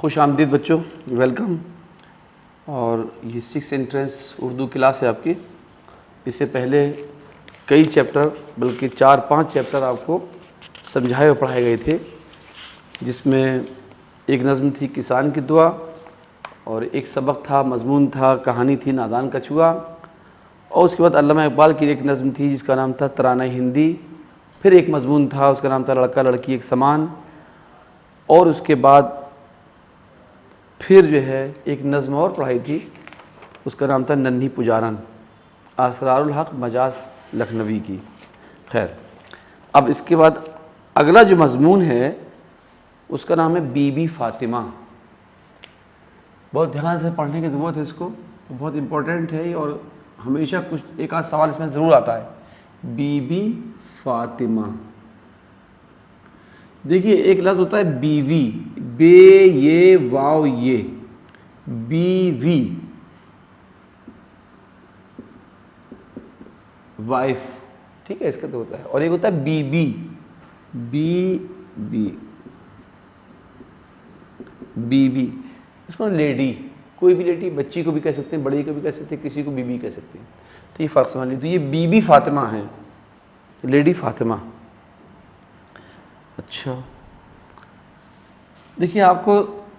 خوش آمدید بچوں، ویلکم۔ اور یہ 6 انٹرنس اردو کلاس ہے آپ کی۔ اس سے پہلے کئی چیپٹر بلکہ 4-5 چیپٹر آپ کو سمجھائے اور پڑھائے گئے تھے، جس میں ایک نظم تھی کسان کی دعا، اور ایک سبق تھا، مضمون تھا، کہانی تھی نادان کا چوہا، اور اس کے بعد علامہ اقبال کی ایک نظم تھی جس کا نام تھا ترانہ ہندی، پھر ایک مضمون تھا اس کا نام تھا لڑکا لڑکی ایک سمان، اور اس کے بعد پھر جو ہے ایک نظم اور پڑھائی تھی، اس کا نام تھا ننھی پجارن، اسرار الحق مجاز لکھنوی کی۔ خیر، اب اس کے بعد اگلا جو مضمون ہے اس کا نام ہے بی بی فاطمہ۔ بہت دھیان سے پڑھنے کی ضرورت ہے اس کو، بہت امپورٹنٹ ہے، اور ہمیشہ کچھ ایک آدھ سوال اس میں ضرور آتا ہے۔ بی بی فاطمہ، دیکھیے ایک لفظ ہوتا ہے بیوی، بے یہ واو یہ، بیوی وائف، ٹھیک ہے، اس کا تو ہوتا ہے، اور ایک ہوتا ہے بی بی، بی بی بی بی، اس کو لیڈی، کوئی بھی لیڈی، بچی کو بھی کہہ سکتے ہیں، بڑی کو بھی کہہ سکتے ہیں، کسی کو بی بی کہہ سکتے ہیں، تو یہ فرق سمجھ لیجیے۔ تو یہ بی بی فاطمہ ہے، لیڈی فاطمہ۔ اچھا، دیکھیے آپ کو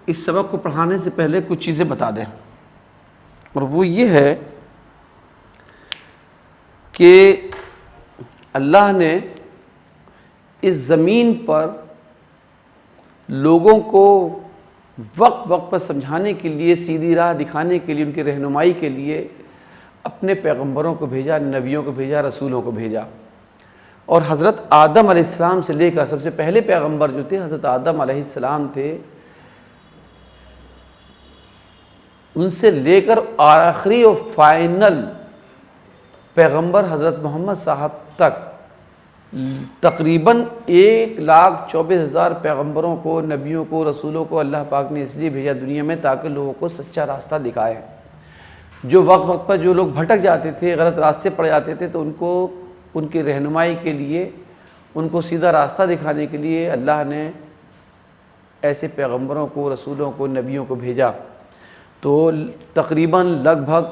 اس سبق کو پڑھانے سے پہلے کچھ چیزیں بتا دیں، اور وہ یہ ہے کہ اللہ نے اس زمین پر لوگوں کو وقت وقت پر سمجھانے کے لیے، سیدھی راہ دکھانے کے لیے، ان کی رہنمائی کے لیے اپنے پیغمبروں کو بھیجا، نبیوں کو بھیجا، رسولوں کو بھیجا۔ اور حضرت آدم علیہ السلام سے لے کر سب سے پہلے پیغمبر جو تھے حضرت آدم علیہ السلام تھے، ان سے لے کر آخری اور فائنل پیغمبر حضرت محمد صاحب تک تقریباً 1,24,000 پیغمبروں کو، نبیوں کو، رسولوں کو اللہ پاک نے اس لیے بھیجا دنیا میں تاکہ لوگوں کو سچا راستہ دکھائے۔ جو وقت وقت پر جو لوگ بھٹک جاتے تھے، غلط راستے پڑ جاتے تھے، تو ان کو ان کی رہنمائی کے لیے، ان کو سیدھا راستہ دکھانے کے لیے اللہ نے ایسے پیغمبروں کو، رسولوں کو، نبیوں کو بھیجا۔ تو تقریباً لگ بھگ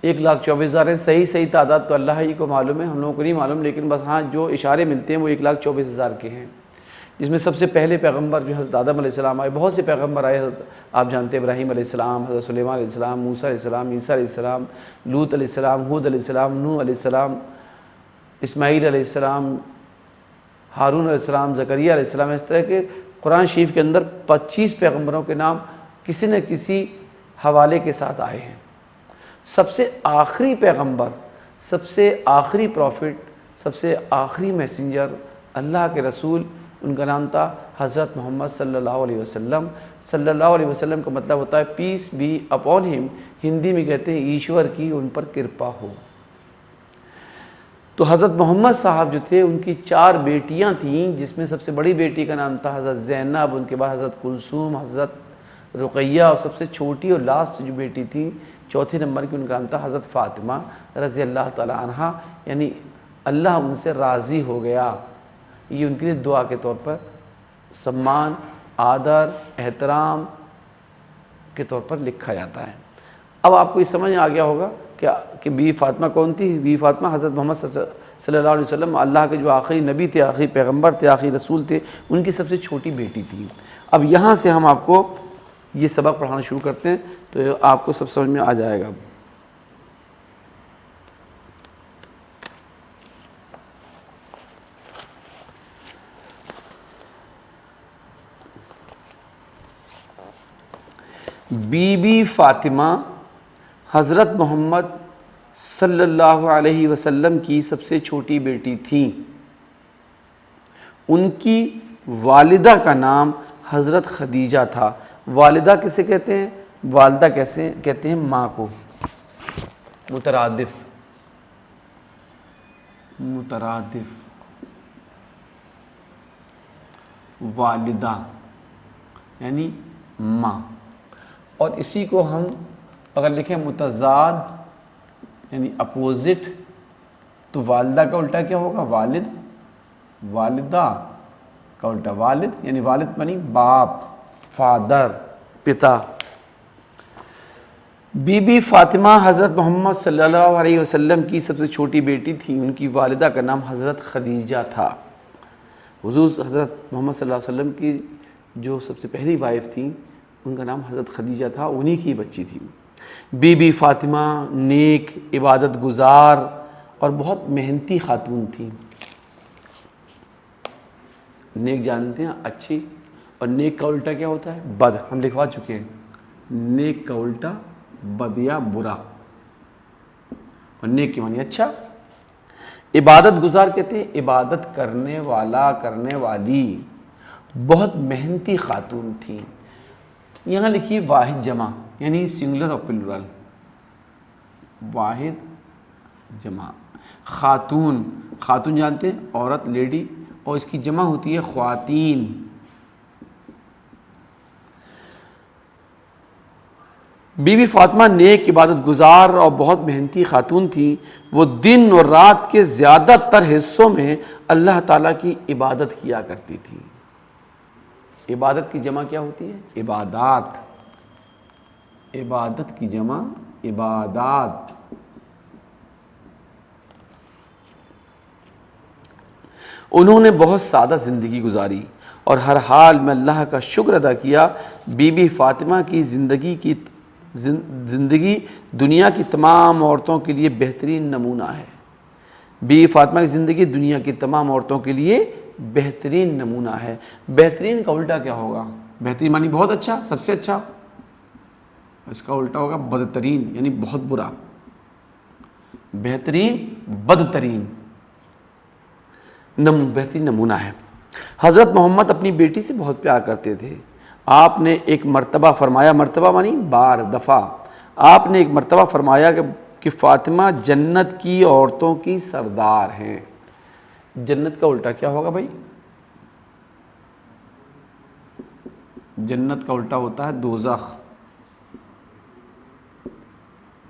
1,24,000 ہیں، صحیح تعداد تو اللہ ہی کو معلوم ہے، ہم لوگوں کو نہیں معلوم، لیکن بس ہاں جو اشارے ملتے ہیں وہ 1,24,000 کے ہیں، جس میں سب سے پہلے پیغمبر جو حضرت آدم علیہ السلام آئے، بہت سے پیغمبر آئے، آپ جانتے ہیں ابراہیم علیہ السلام، حضرت سلیمان علیہ السلام، موسیٰ علیہ السلام، عیسیٰ علیہ السلام، لوط علیہ السلام، ہود علیہ السلام، نوح علیہ السلام، اسماعیل علیہ السلام، ہارون علیہ السلام، زکریا علیہ السلام۔ اس طرح کے قرآن شریف کے اندر 25 پیغمبروں کے نام کسی نہ کسی حوالے کے ساتھ آئے ہیں۔ سب سے آخری پیغمبر، سب سے آخری پروفٹ، سب سے آخری میسنجر، اللہ کے رسول، ان کا نام تھا حضرت محمد صلی اللہ علیہ وسلم۔ صلی اللہ علیہ وسلم کا مطلب ہوتا ہے پیس بی اپون ہم، ہندی میں کہتے ہیں ایشور کی ان پر کرپا ہو۔ تو حضرت محمد صاحب جو تھے ان کی 4 بیٹیاں تھیں، جس میں سب سے بڑی بیٹی کا نام تھا حضرت زینب، ان کے بعد حضرت کلثوم، حضرت رقیہ، اور سب سے چھوٹی اور لاسٹ جو بیٹی تھی، چوتھے نمبر کی، ان کا نام تھا حضرت فاطمہ رضی اللہ تعالی عنہا، یعنی اللہ ان سے راضی ہو گیا۔ یہ ان کے لیے دعا کے طور پر، سمان، آدر، احترام کے طور پر لکھا جاتا ہے۔ اب آپ کو یہ سمجھ آ گیا ہوگا کہ بی فاطمہ کون تھی؟ بی فاطمہ حضرت محمد صلی اللہ علیہ وسلم، اللہ کے جو آخری نبی تھے، آخری پیغمبر تھے، آخری رسول تھے، ان کی سب سے چھوٹی بیٹی تھی۔ اب یہاں سے ہم آپ کو یہ سبق پڑھانا شروع کرتے ہیں، تو آپ کو سب سمجھ میں آ جائے گا۔ بی بی فاطمہ حضرت محمد صلی اللہ علیہ وسلم کی سب سے چھوٹی بیٹی تھیں۔ ان کی والدہ کا نام حضرت خدیجہ تھا۔ والدہ کسے کہتے ہیں؟ والدہ کیسے کہتے ہیں؟ ماں کو، مترادف، والدہ یعنی ماں، اور اسی کو ہم اگر لکھیں متضاد یعنی اپوزٹ، تو والدہ کا الٹا کیا ہوگا؟ والد، والدہ کا الٹا والد، یعنی والد یعنی باپ، فادر پتا. بی بی فاطمہ حضرت محمد صلی اللہ علیہ وسلم کی سب سے چھوٹی بیٹی تھی. ان کی والدہ کا نام حضرت خدیجہ تھا. حضور حضرت محمد صلی اللہ علیہ وسلم کی جو سب سے پہلی وائف تھیں ان کا نام حضرت خدیجہ تھا, انہی کی بچی تھی. بی بی فاطمہ نیک, عبادت گزار اور بہت محنتی خاتون تھیں. نیک جانتے ہیں اچھی, اور نیک کا الٹا کیا ہوتا ہے؟ بد. ہم لکھوا چکے ہیں نیک کا الٹا بد یا برا, اور نیک کی معنی اچھا. عبادت گزار کہتے ہیں عبادت کرنے والا کرنے والی, بہت محنتی خاتون تھیں. یہاں لکھیے واحد جمع یعنی سنگولر اور پلورل. واحد جمع خاتون, خاتون جانتے ہیں عورت لیڈی, اور اس کی جمع ہوتی ہے خواتین. بی بی فاطمہ نیک, عبادت گزار اور بہت محنتی خاتون تھیں. وہ دن اور رات کے زیادہ تر حصوں میں اللہ تعالیٰ کی عبادت کیا کرتی تھی. عبادت کی جمع کیا ہوتی ہے؟ عبادات. عبادت کی جمع عبادات. انہوں نے بہت سادہ زندگی گزاری اور ہر حال میں اللہ کا شکر ادا کیا. بی بی فاطمہ کی زندگی دنیا کی تمام عورتوں کے لیے بہترین نمونہ ہے. بی بی فاطمہ کی زندگی دنیا کی تمام عورتوں کے لیے بہترین نمونہ ہے. بہترین کا الٹا کیا ہوگا؟ بہترین معنی بہت اچھا, سب سے اچھا. اس کا الٹا ہوگا بدترین یعنی بہت برا. بہترین بدترین, بہترین نمونہ ہے. حضرت محمد اپنی بیٹی سے بہت پیار کرتے تھے. آپ نے ایک مرتبہ فرمایا, مرتبہ معنی بار, دفعہ, آپ نے ایک مرتبہ فرمایا کہ فاطمہ جنت کی عورتوں کی سردار ہیں. جنت کا الٹا کیا ہوگا بھائی؟ جنت کا الٹا ہوتا ہے دوزخ,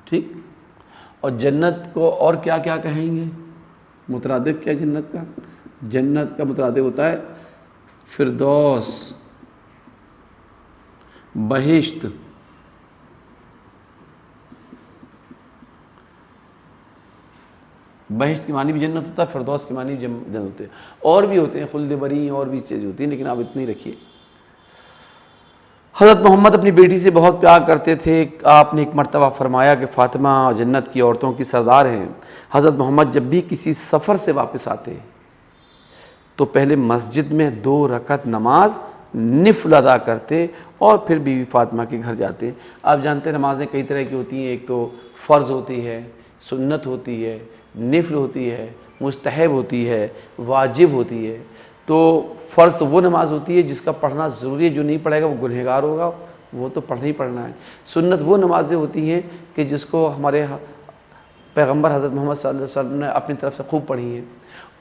ٹھیک. اور جنت کو اور کیا کیا کہیں گے؟ مترادف کیا جنت کا؟ جنت کا مترادف ہوتا ہے فردوس, بہشت. بہشت کی معنی بھی جنت ہوتا ہے, فردوس کی معنی بھی جنت ہوتے ہیں. اور بھی ہوتے ہیں خلد بری, اور بھی چیزیں ہوتی ہیں, لیکن آپ اتنی رکھیے. حضرت محمد اپنی بیٹی سے بہت پیار کرتے تھے. آپ نے ایک مرتبہ فرمایا کہ فاطمہ جنت کی عورتوں کی سردار ہیں. حضرت محمد جب بھی کسی سفر سے واپس آتے تو پہلے مسجد میں 2 رکعت نماز نفل ادا کرتے اور پھر بی بی فاطمہ کے گھر جاتے. آپ جانتے ہیں نمازیں کئی طرح کی ہوتی ہیں. ایک تو فرض ہوتی ہے, سنت ہوتی ہے, نفل ہوتی ہے, مستحب ہوتی ہے, واجب ہوتی ہے. تو فرض تو وہ نماز ہوتی ہے جس کا پڑھنا ضروری ہے, جو نہیں پڑھے گا وہ گنہگار ہوگا, وہ تو پڑھنا ہی پڑھنا ہے. سنت وہ نمازیں ہوتی ہیں کہ جس کو ہمارے پیغمبر حضرت محمد صلی اللہ علیہ وسلم نے اپنی طرف سے خوب پڑھی ہیں.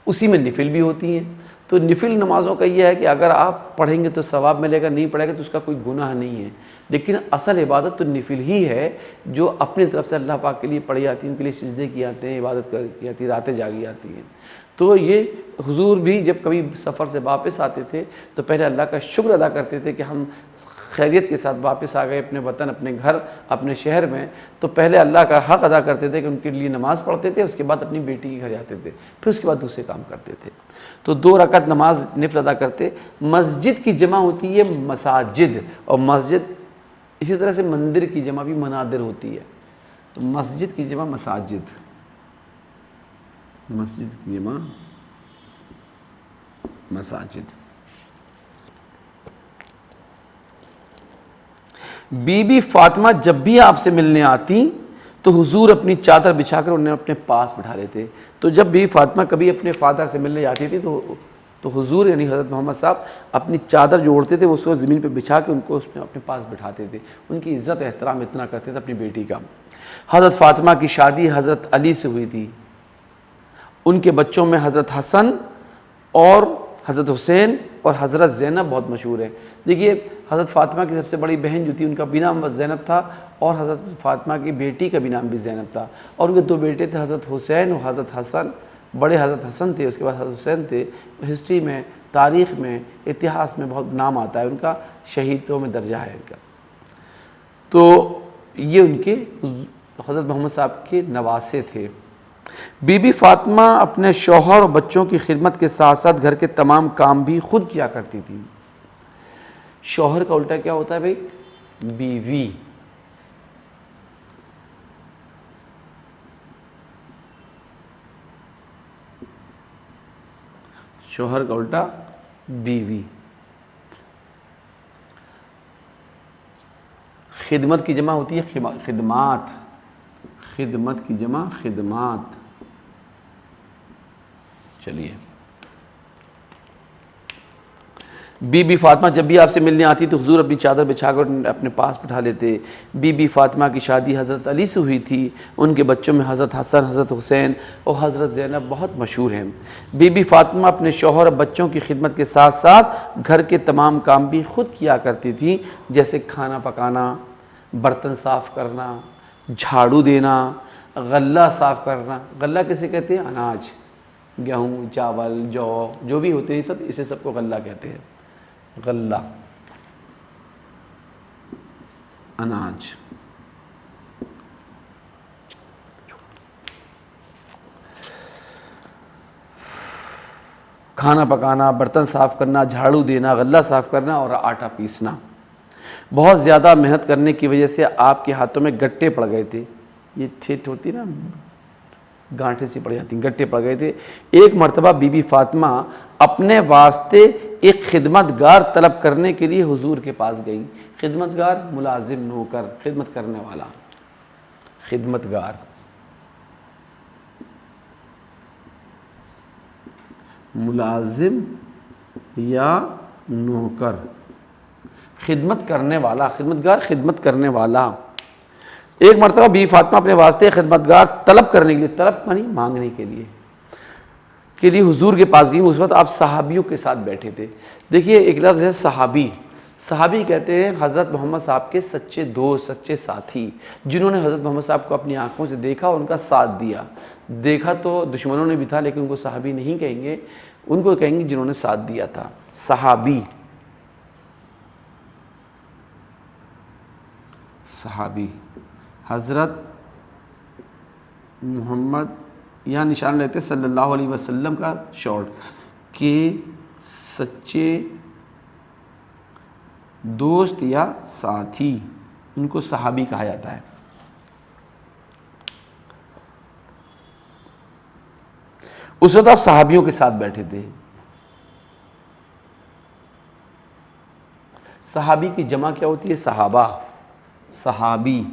اسی میں نفل بھی ہوتی ہیں. تو نفل نمازوں کا یہ ہے کہ اگر آپ پڑھیں گے تو ثواب ملے گا, نہیں پڑھیں گے تو اس کا کوئی گناہ نہیں ہے. لیکن اصل عبادت تو نفل ہی ہے جو اپنی طرف سے اللہ پاک کے لیے پڑھی جاتی ہیں, ان کے لیے سجدے کیے جاتے ہیں, عبادت کی جاتی ہے, راتیں جاگی جاتی ہیں. تو یہ حضور بھی جب کبھی سفر سے واپس آتے تھے تو پہلے اللہ کا شکر ادا کرتے تھے کہ ہم خیریت کے ساتھ واپس آ گئے اپنے وطن, اپنے گھر, اپنے شہر میں. تو پہلے اللہ کا حق ادا کرتے تھے کہ ان کے لیے نماز پڑھتے تھے, اس کے بعد اپنی بیٹی کے گھر جاتے تھے, پھر اس کے بعد دوسرے کام کرتے تھے. تو 2 رکعت نماز نفل ادا کرتے. مسجد کی جمع ہوتی ہے مساجد, اور مسجد اسی طرح سے مندر کی جمع بھی منادر ہوتی ہے. تو مسجد کی جمع مساجد, مسجد کی جمع مساجد. بی بی فاطمہ جب بھی آپ سے ملنے آتی تو حضور اپنی چادر بچھا کر انہیں اپنے پاس بٹھا لیتے. تو جب بی بی فاطمہ کبھی اپنے فادر سے ملنے جاتی تھی تو حضور یعنی حضرت محمد صاحب اپنی چادر جو اوڑھتے تھے وہ اس کو زمین پہ بچھا کے ان کو اس میں اپنے پاس بٹھاتے تھے. ان کی عزت احترام اتنا کرتے تھے اپنی بیٹی کا. حضرت فاطمہ کی شادی حضرت علی سے ہوئی تھی. ان کے بچوں میں حضرت حسن اور حضرت حسین اور حضرت زینب بہت مشہور ہے. دیکھیے حضرت فاطمہ کی سب سے بڑی بہن جو تھی ان کا بھی نام زینب تھا, اور حضرت فاطمہ کی بیٹی کا بھی نام بھی زینب تھا. اور ان کے 2 بیٹے تھے حضرت حسین اور حضرت حسن. بڑے حضرت حسن تھے, اس کے بعد حضرت حسین تھے. ہسٹری میں تاریخ میں اتہاس میں بہت نام آتا ہے ان کا، شہیدوں میں درجہ ہے ان کا۔ تو یہ ان کے حضرت محمد صاحب کے نواسے تھے۔ بی بی فاطمہ اپنے شوہر اور بچوں کی خدمت کے ساتھ ساتھ گھر کے تمام کام بھی خود کیا کرتی تھی۔ شوہر کا الٹا کیا ہوتا ہے بھائی؟ بیوی۔ شوہر کا الٹا بیوی۔ خدمت کی جمع ہوتی ہے خدمات، خدمت کی جمع خدمات۔ چلیے، بی بی فاطمہ جب بھی آپ سے ملنے آتی تو حضور اپنی چادر بچھا کر اپنے پاس بٹھا لیتے۔ بی بی فاطمہ کی شادی حضرت علی سے ہوئی تھی۔ ان کے بچوں میں حضرت حسن، حضرت حسین اور حضرت زینب بہت مشہور ہیں۔ بی بی فاطمہ اپنے شوہر اور بچوں کی خدمت کے ساتھ ساتھ گھر کے تمام کام بھی خود کیا کرتی تھی، جیسے کھانا پکانا، برتن صاف کرنا، جھاڑو دینا، غلہ صاف کرنا۔ غلہ کیسے کہتے ہیں؟ اناج، گیہوں، چاول، جو بھی ہوتے ہیں سب، اسے سب کو غلہ کہتے ہیں۔ غلہ، اناج۔ کھانا پکانا، برتن صاف کرنا، جھاڑو دینا، غلہ صاف کرنا اور آٹا پیسنا۔ بہت زیادہ محنت کرنے کی وجہ سے آپ کے ہاتھوں میں گٹے پڑ گئے تھے۔ یہ ٹھیٹ ہوتی نا، گانٹھیں سی پڑ جاتی ہیں، گٹے پڑ گئے تھے۔ ایک مرتبہ بی بی فاطمہ اپنے واسطے ایک خدمتگار طلب کرنے کے لیے حضور کے پاس گئی۔ خدمتگار، ملازم، نوکر، خدمت کرنے والا، خدمتگار۔ ملازم یا نوکر، خدمت کرنے والا، خدمتگار، خدمت کرنے والا۔ ایک مرتبہ بی فاطمہ اپنے واسطے خدمتگار طلب کرنے کے لیے، طلب مانی مانگنے کے لیے حضور کے پاس گئی۔ اس وقت آپ صحابیوں کے ساتھ بیٹھے تھے۔ دیکھیے ایک لفظ ہے صحابی۔ صحابی کہتے ہیں حضرت محمد صاحب کے سچے دوست، سچے ساتھی، جنہوں نے حضرت محمد صاحب کو اپنی آنکھوں سے دیکھا اور ان کا ساتھ دیا۔ دیکھا تو دشمنوں نے بھی تھا، لیکن ان کو صحابی نہیں کہیں گے، ان کو کہیں گے جنہوں نے ساتھ دیا تھا، صحابی۔ صحابی حضرت محمد، یہاں نشان لیتے صلی اللہ علیہ وسلم کا شارٹ، کہ سچے دوست یا ساتھی، ان کو صحابی کہا جاتا ہے۔ اس وقت آپ صحابیوں کے ساتھ بیٹھے تھے۔ صحابی کی جمع کیا ہوتی ہے؟ صحابہ۔ صحابی،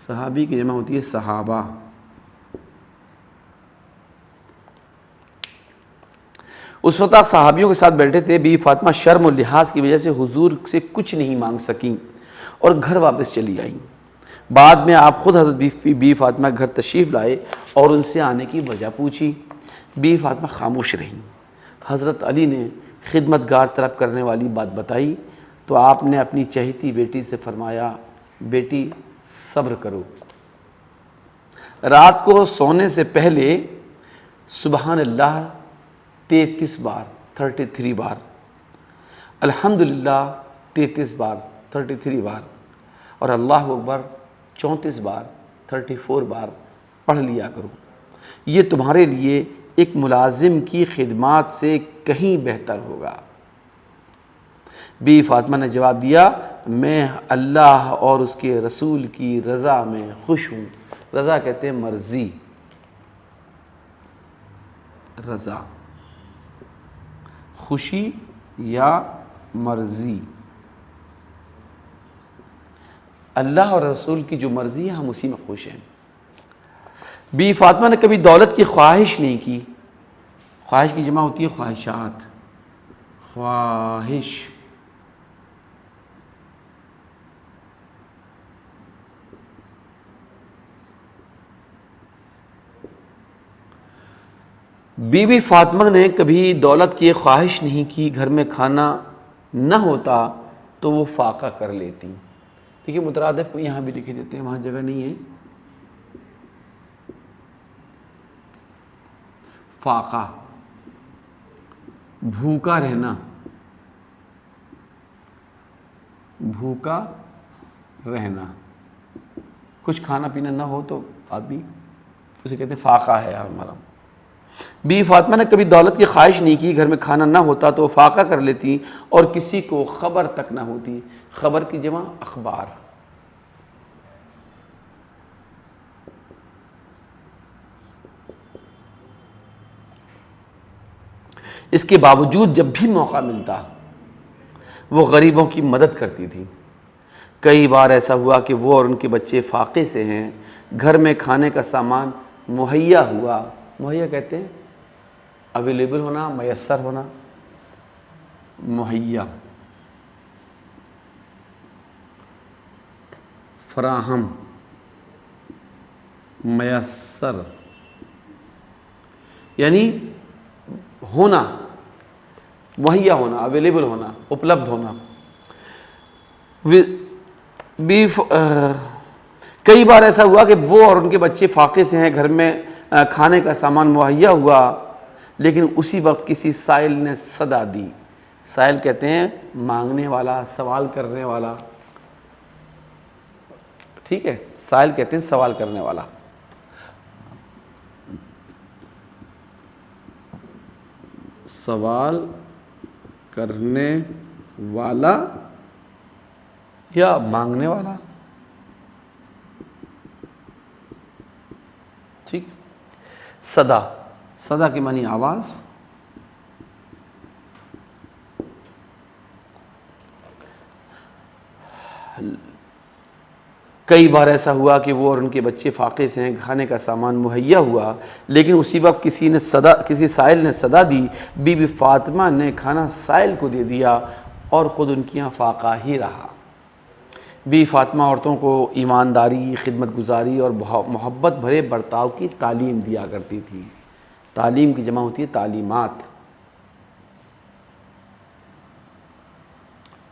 صحابی کی جمع ہوتی ہے صحابہ۔ اس وقت آپ صحابیوں کے ساتھ بیٹھے تھے۔ بی فاطمہ شرم و لحاظ کی وجہ سے حضور سے کچھ نہیں مانگ سکیں اور گھر واپس چلی آئیں۔ بعد میں آپ خود حضرت بی فاطمہ گھر تشریف لائے اور ان سے آنے کی وجہ پوچھی۔ بی فاطمہ خاموش رہیں۔ حضرت علی نے خدمتگار طلب کرنے والی بات بتائی تو آپ نے اپنی چہیتی بیٹی سے فرمایا، بیٹی صبر کرو، رات کو سونے سے پہلے سبحان اللہ 33 بار، 33 بار، الحمدللہ 33 بار، 33 بار، اور اللہ اکبر 34 بار، 34 بار پڑھ لیا کرو۔ یہ تمہارے لیے ایک ملازم کی خدمات سے کہیں بہتر ہوگا۔ بی فاطمہ نے جواب دیا، میں اللہ اور اس کے رسول کی رضا میں خوش ہوں۔ رضا کہتے ہیں مرضی، رضا، خوشی یا مرضی۔ اللہ اور رسول کی جو مرضی ہے ہم اسی میں خوش ہیں۔ بی فاطمہ نے کبھی دولت کی خواہش نہیں کی۔ خواہش کی جمع ہوتی ہے خواہشات، خواہش۔ بی بی فاطمہ نے کبھی دولت کی خواہش نہیں کی۔ گھر میں کھانا نہ ہوتا تو وہ فاقہ کر لیتی۔ دیکھیے مترادف کو یہاں بھی لکھ دیتے ہیں، وہاں جگہ نہیں ہے۔ فاقہ، بھوکا رہنا، بھوکا رہنا، کچھ کھانا پینا نہ ہو تو آدمی اسے کہتے ہیں فاقہ ہے ہمارا۔ بی فاطمہ نے کبھی دولت کی خواہش نہیں کی، گھر میں کھانا نہ ہوتا تو وہ فاقہ کر لیتی اور کسی کو خبر تک نہ ہوتی۔ خبر کی جمع اخبار۔ اس کے باوجود جب بھی موقع ملتا وہ غریبوں کی مدد کرتی تھی۔ کئی بار ایسا ہوا کہ وہ اور ان کے بچے فاقے سے ہیں، گھر میں کھانے کا سامان مہیا ہوا، مہیا کہتے ہیں اویلیبل ہونا، میسر ہونا، مہیا، فراہم، میسر، یعنی ہونا، مہیا ہونا، اویلیبل ہونا، اپلبدھ ہونا۔ کئی بار ایسا ہوا کہ وہ اور ان کے بچے فاقے سے ہیں، گھر میں کھانے کا سامان مہیا ہوا، لیکن اسی وقت کسی سائل نے صدا دی۔ سائل کہتے ہیں مانگنے والا، سوال کرنے والا، ٹھیک ہے، سائل کہتے ہیں سوال کرنے والا۔ سوال کرنے والا یا مانگنے والا، ٹھیک۔ صدا، صدا کی معنی آواز۔ کئی بار ایسا ہوا کہ وہ اور ان کے بچے فاقے سے ہیں، کھانے کا سامان مہیا ہوا، لیکن اسی وقت کسی سائل نے صدا دی۔ بی بی فاطمہ نے کھانا سائل کو دے دیا اور خود ان کی یہاں فاقہ ہی رہا۔ بی فاطمہ عورتوں کو ایمانداری، خدمت گزاری اور محبت بھرے برتاؤ کی تعلیم دیا کرتی تھی۔ تعلیم کی جمع ہوتی ہے تعلیمات،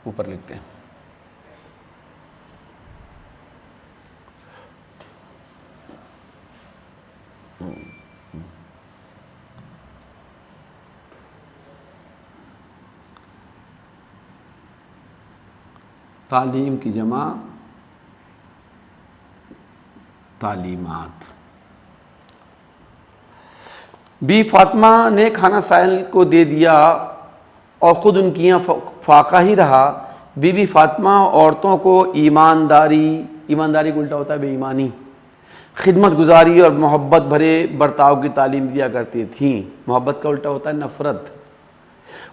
اوپر لکھتے ہیں۔ تعلیم کی جمع تعلیمات۔ بی فاطمہ نے کھانا سائل کو دے دیا اور خود ان کی یہاں فاقہ ہی رہا۔ بی بی فاطمہ عورتوں کو ایمانداری کو الٹا ہوتا ہے بے ایمانی، خدمت گزاری اور محبت بھرے برتاؤ کی تعلیم دیا کرتی تھیں۔ محبت کا الٹا ہوتا ہے نفرت۔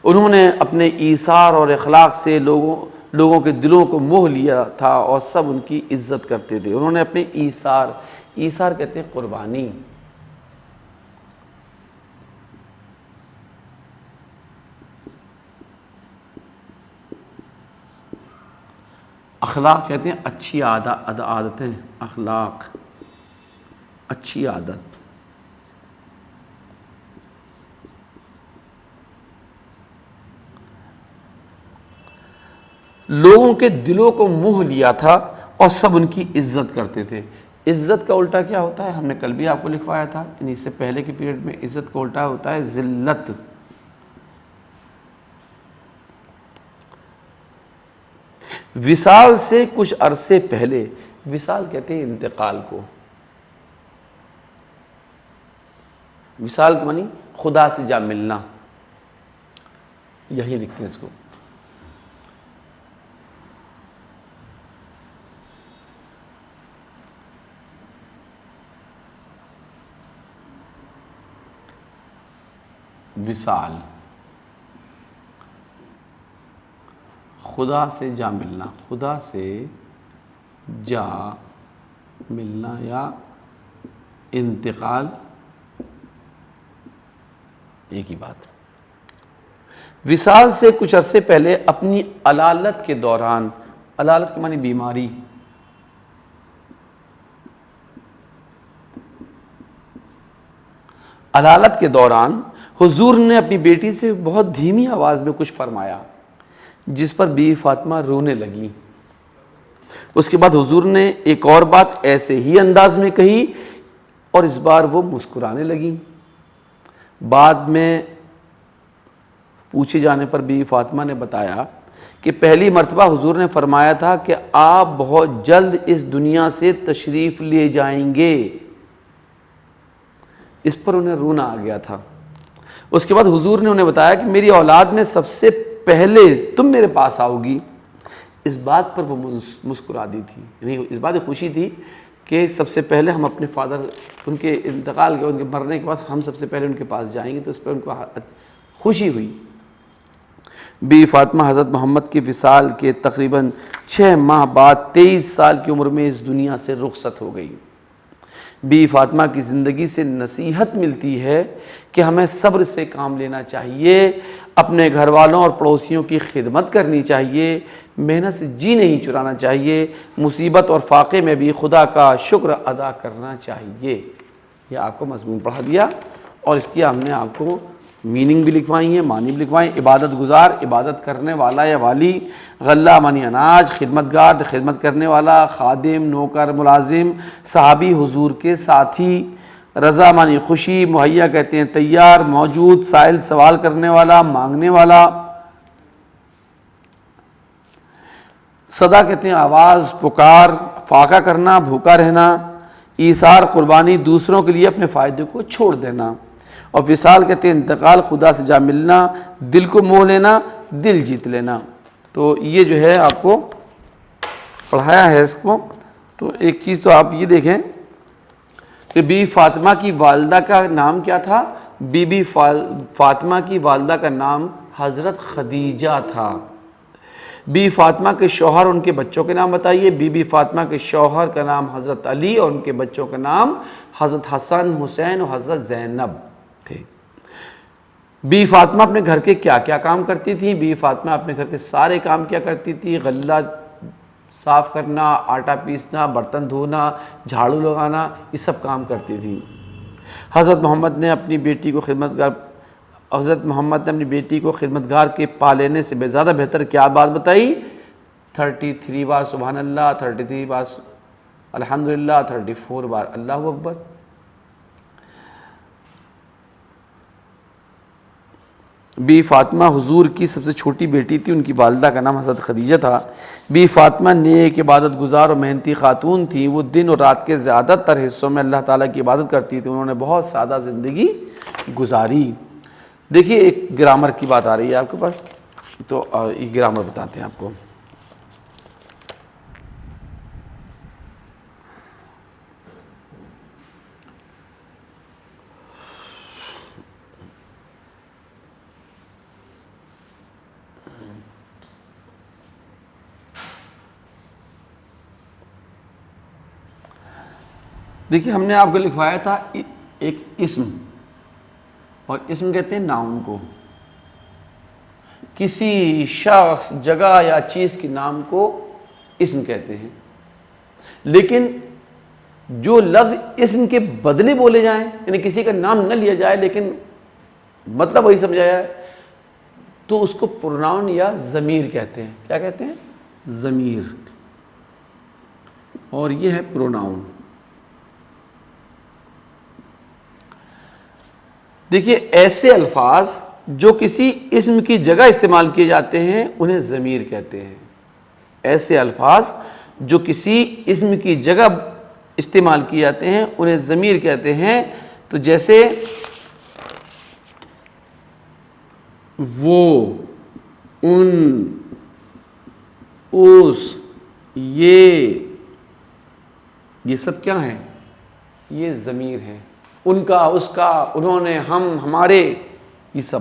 انہوں نے اپنے ایثار اور اخلاق سے لوگوں کے دلوں کو موہ لیا تھا اور سب ان کی عزت کرتے تھے۔ انہوں نے اپنے ایثار کہتے ہیں قربانی، اخلاق کہتے ہیں اچھی عادتیں، اخلاق اچھی عادت۔ لوگوں کے دلوں کو موہ لیا تھا اور سب ان کی عزت کرتے تھے۔ عزت کا الٹا کیا ہوتا ہے؟ ہم نے کل بھی آپ کو لکھوایا تھا، یعنی اس سے پہلے کے پیریڈ میں عزت کا الٹا ہوتا ہے ذلت۔ وصال سے کچھ عرصے پہلے، وصال کہتے ہیں انتقال کو، وصال کا معنی خدا سے جا ملنا، یہی لکھتے ہیں اس کو۔ وصال، خدا سے جا ملنا، خدا سے جا ملنا یا انتقال، ایک ہی بات۔ وصال سے کچھ عرصے پہلے اپنی علالت کے دوران، علالت کے معنی بیماری، علالت کے دوران حضور نے اپنی بیٹی سے بہت دھیمی آواز میں کچھ فرمایا، جس پر بی فاطمہ رونے لگی۔ اس کے بعد حضور نے ایک اور بات ایسے ہی انداز میں کہی اور اس بار وہ مسکرانے لگی۔ بعد میں پوچھے جانے پر بی فاطمہ نے بتایا کہ پہلی مرتبہ حضور نے فرمایا تھا کہ آپ بہت جلد اس دنیا سے تشریف لے جائیں گے۔ اس پر انہیں رونا آ گیا تھا۔ اس کے بعد حضور نے انہیں بتایا کہ میری اولاد میں سب سے پہلے تم میرے پاس آؤ گی۔ اس بات پر وہ مسکرا دی تھی، یعنی اس بات کی خوشی تھی کہ سب سے پہلے ہم اپنے فادر، ان کے انتقال کے، ان کے مرنے کے بعد ہم سب سے پہلے ان کے پاس جائیں گے، تو اس پر ان کو خوشی ہوئی۔ بی فاطمہ حضرت محمد کے وصال کے تقریباً 6 ماہ بعد 23 سال کی عمر میں اس دنیا سے رخصت ہو گئی۔ بی فاطمہ کی زندگی سے نصیحت ملتی ہے کہ ہمیں صبر سے کام لینا چاہیے، اپنے گھر والوں اور پڑوسیوں کی خدمت کرنی چاہیے، محنت سے جی نہیں چرانا چاہیے، مصیبت اور فاقے میں بھی خدا کا شکر ادا کرنا چاہیے۔ یہ آپ کو مضمون پڑھا دیا اور اس کی ہم نے آپ کو میننگ بھی لکھوائی ہیں، معنی بھی لکھوائی۔ عبادت گزار، عبادت کرنے والا یا والی، غلہ معنی اناج، خدمتگار خدمت کرنے والا، خادم نوکر ملازم، صحابی حضور کے ساتھی، رضا معنی خوشی، مہیا کہتے ہیں تیار موجود، سائل سوال کرنے والا مانگنے والا، صدا کہتے ہیں آواز پکار، فاقہ کرنا بھوکا رہنا، ایثار قربانی دوسروں کے لیے اپنے فائدے کو چھوڑ دینا، اور وصال کہتے ہیں انتقال خدا سے جا ملنا، دل کو موہ لینا، دل جیت لینا۔ تو یہ جو ہے آپ کو پڑھایا ہے اس کو۔ تو ایک چیز تو آپ یہ دیکھیں کہ بی فاطمہ کی والدہ کا نام کیا تھا؟ بی بی فاطمہ کی والدہ کا نام حضرت خدیجہ تھا۔ بی فاطمہ کے شوہر ان کے بچوں کے نام بتائیے۔ بی بی فاطمہ کے شوہر کا نام حضرت علی اور ان کے بچوں کا نام حضرت حسن، حسین اور حضرت زینب تھے۔ بی فاطمہ اپنے گھر کے کیا کیا کام کرتی تھی؟ بی فاطمہ اپنے گھر کے سارے کام کیا کرتی تھی؟ غلہ صاف کرنا، آٹا پیسنا، برتن دھونا، جھاڑو لگانا، یہ سب کام کرتی تھی۔ حضرت محمد نے اپنی بیٹی کو خدمتگار کے پا لینے سے زیادہ بہتر کیا بات بتائی؟ 33 بار سبحان اللہ، 33 بار الحمدللہ، 34 بار اللہ اکبر۔ بی فاطمہ حضور کی سب سے چھوٹی بیٹی تھی، ان کی والدہ کا نام حضرت خدیجہ تھا۔ بی فاطمہ نیک عبادت گزار اور محنتی خاتون تھیں، وہ دن اور رات کے زیادہ تر حصوں میں اللہ تعالیٰ کی عبادت کرتی تھی، انہوں نے بہت سادہ زندگی گزاری۔ دیکھیے ایک گرامر کی بات آ رہی ہے آپ کے پاس، تو یہ گرامر بتاتے ہیں آپ کو۔ دیکھیے ہم نے آپ کو لکھوایا تھا ایک اسم، اور اسم کہتے ہیں ناؤن کو، کسی شخص جگہ یا چیز کے نام کو اسم کہتے ہیں۔ لیکن جو لفظ اسم کے بدلے بولے جائیں، یعنی کسی کا نام نہ لیا جائے لیکن مطلب وہی سمجھا جائے، تو اس کو پروناؤن یا ضمیر کہتے ہیں۔ کیا کہتے ہیں؟ ضمیر، اور یہ ہے پروناؤن۔ دیکھیے ایسے الفاظ جو کسی اسم کی جگہ استعمال کیے جاتے ہیں انہیں ضمیر کہتے ہیں۔ ایسے الفاظ جو کسی اسم کی جگہ استعمال کیے جاتے ہیں انہیں ضمیر کہتے ہیں۔ تو جیسے وہ، ان، اس، یہ سب کیا ہیں؟ یہ ضمیر ہیں۔ ان کا، اس کا، انہوں نے، ہم، ہمارے، یہ سب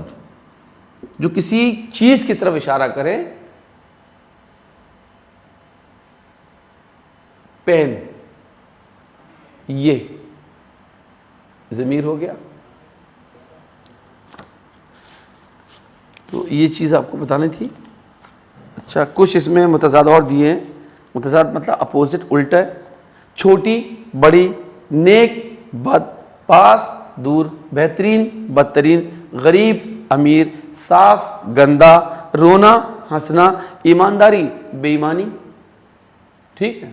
جو کسی چیز کی طرف اشارہ کرے۔ پین، یہ ضمیر ہو گیا۔ تو یہ چیز آپ کو بتانی تھی۔ اچھا کچھ اس میں متضاد اور دیے ہیں۔ متضاد مطلب اپوزٹ، الٹا ہے۔ چھوٹی، بڑی، نیک، بد، پاس، دور، بہترین، بدترین، غریب، امیر، صاف، گندا، رونا، ہنسنا، ایمانداری، بے ایمانی۔ ٹھیک ہے،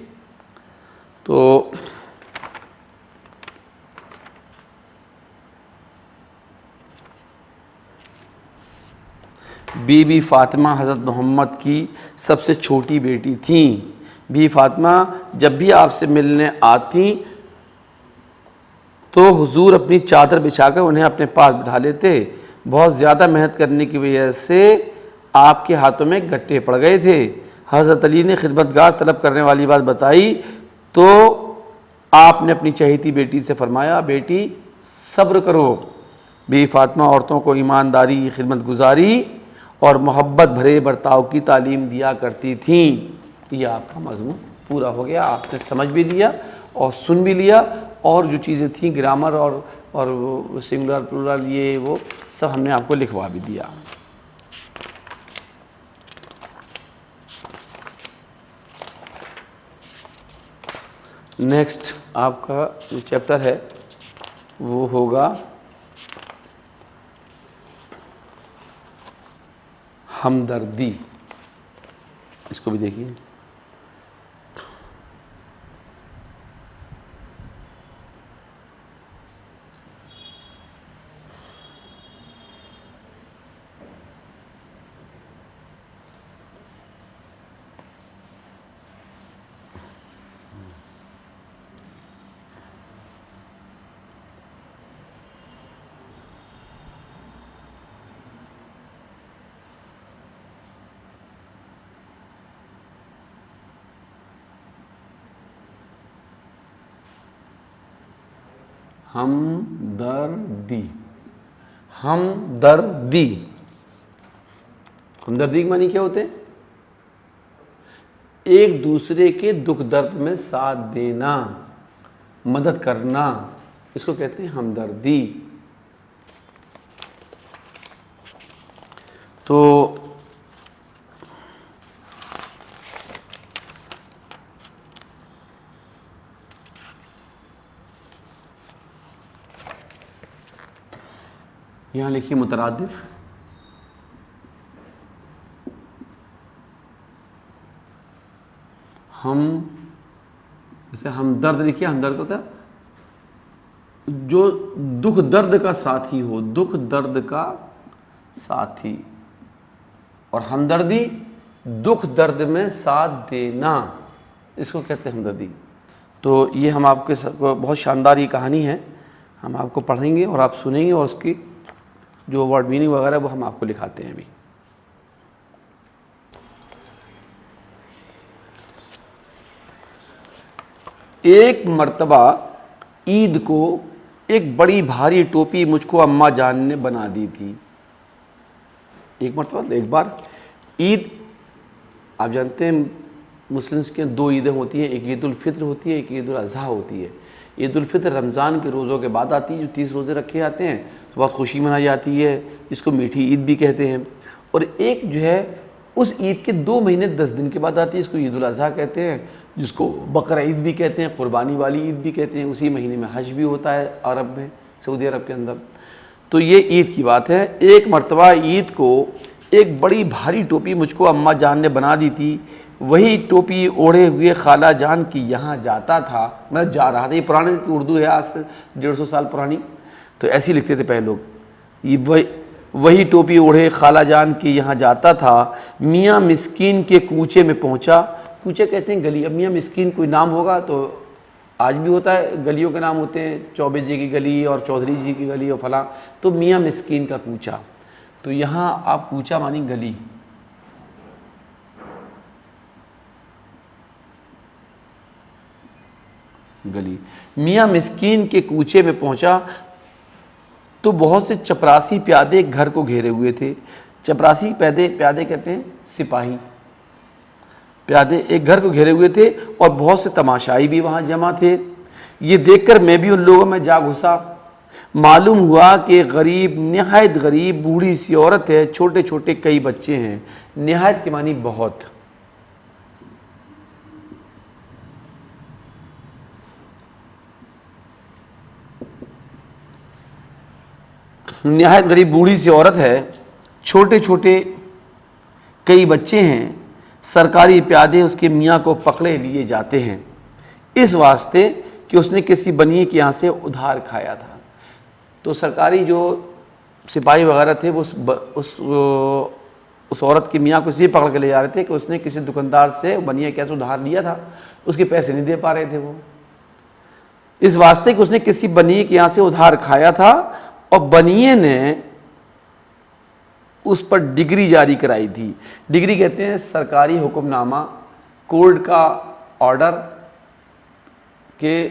تو بی بی فاطمہ حضرت محمد کی سب سے چھوٹی بیٹی تھیں۔ بی فاطمہ جب بھی آپ سے ملنے آتی تو حضور اپنی چادر بچھا کر انہیں اپنے پاس بٹھا لیتے۔ بہت زیادہ محنت کرنے کی وجہ سے آپ کے ہاتھوں میں گٹھے پڑ گئے تھے۔ حضرت علی نے خدمتگار طلب کرنے والی بات بتائی تو آپ نے اپنی چہیتی بیٹی سے فرمایا، بیٹی صبر کرو۔ بی فاطمہ عورتوں کو ایمانداری، خدمت گزاری اور محبت بھرے برتاؤ کی تعلیم دیا کرتی تھیں۔ یہ آپ کا مضمون پورا ہو گیا، آپ نے سمجھ بھی لیا اور سن بھی لیا، اور جو چیزیں تھیں گرامر اور سنگولر پلورل یہ وہ سب ہم نے آپ کو لکھوا بھی دیا۔ نیکسٹ آپ کا جو چیپٹر ہے وہ ہوگا ہمدردی۔ اس کو بھی دیکھیے۔ ہمدردی۔ ہمدردی ہمدردی کے معنی کیا ہوتے ہیں؟ ایک دوسرے کے دکھ درد میں ساتھ دینا، مدد کرنا، اس کو کہتے ہیں ہمدردی۔ تو یہاں لکھیے مترادف۔ جیسے ہمدرد لکھیے، ہمدرد ہوتا ہے جو دکھ درد کا ساتھی ہو، دکھ درد کا ساتھی، اور ہمدردی دکھ درد میں ساتھ دینا، اس کو کہتے ہیں ہمدردی۔ تو یہ ہم آپ کے بہت شاندار یہ کہانی ہے، ہم آپ کو پڑھیں گے اور آپ سنیں گے، اور اس کی جو ورڈ میننگ وغیرہ وہ ہم آپ کو لکھاتے ہیں ابھی۔ ایک مرتبہ عید کو ایک بڑی بھاری ٹوپی مجھ کو اماں جان نے بنا دی تھی۔ ایک مرتبہ ایک بار عید، آپ جانتے ہیں مسلمس کے دو عیدیں ہوتی ہیں، ایک عید الفطر ہوتی ہے، ایک عید الاضحیٰ ہوتی ہے۔ عید الفطر رمضان کے روزوں کے بعد آتی ہے، جو 30 روزے رکھے جاتے ہیں، تو بہت خوشی منائی جاتی ہے، اس کو میٹھی عید بھی کہتے ہیں۔ اور ایک جو ہے اس عید کے 2 مہینے 10 دن کے بعد آتی ہے، اس کو عید الاضحیٰ کہتے ہیں، جس کو بقرہ عید بھی کہتے ہیں، قربانی والی عید بھی کہتے ہیں۔ اسی مہینے میں حج بھی ہوتا ہے عرب میں، سعودی عرب کے اندر۔ تو یہ عید کی بات ہے۔ ایک مرتبہ عید کو ایک بڑی بھاری ٹوپی مجھ کو اماں جان نے بنا دی تھی، وہی ٹوپی اوڑھے ہوئے خالہ جان کی یہاں جاتا تھا، میں جا رہا تھا۔ یہ پرانے اردو ہے، آج سے 150 سال پرانی، تو ایسے ہی لکھتے تھے پہلے لوگ۔ یہ وہی ٹوپی اوڑھے خالہ جان کے یہاں جاتا تھا، میاں مسکین کے کوچے میں پہنچا۔ کوچے کہتے ہیں گلی۔ اب میاں مسکین کوئی نام ہوگا تو آج بھی ہوتا ہے، گلیوں کے نام ہوتے ہیں، چوبے جی کی گلی اور چودھری جی کی گلی اور فلاں، تو میاں مسکین کا کوچا۔ تو یہاں آپ کوچا مانی گلی۔ گلی میاں مسکین کے کوچے میں پہنچا تو بہت سے چپراسی پیادے ایک گھر کو گھیرے ہوئے تھے۔ چپراسی پیادے کہتے ہیں سپاہی، پیادے ایک گھر کو گھیرے ہوئے تھے، اور بہت سے تماشائی بھی وہاں جمع تھے۔ یہ دیکھ کر میں بھی ان لوگوں میں جا گھسا۔ معلوم ہوا کہ غریب، نہایت غریب بوڑھی سی عورت ہے، چھوٹے چھوٹے کئی بچے ہیں۔ نہایت کے معنی بہت۔ نہایت غریب بوڑھی سی عورت ہے، چھوٹے چھوٹے کئی بچے ہیں، سرکاری پیادے اس کے میاں کو پکڑے لیے جاتے ہیں، اس واسطے کہ اس نے کسی بنی کے یہاں سے ادھار کھایا تھا۔ تو سرکاری جو سپاہی وغیرہ تھے وہ اس اس عورت کی میاں کو اس لیے پکڑ کے لے جا رہے تھے کہ اس نے کسی دکاندار سے بنیا کیسے ادھار لیا تھا، اس کے پیسے نہیں دے پا رہے تھے وہ، اس واسطے کہ اس نے کسی بنیے کے یہاں سے ادھار کھایا تھا اور بنیے نے اس پر ڈگری جاری کرائی تھی۔ ڈگری کہتے ہیں سرکاری حکم نامہ، کورٹ کا آرڈر کہ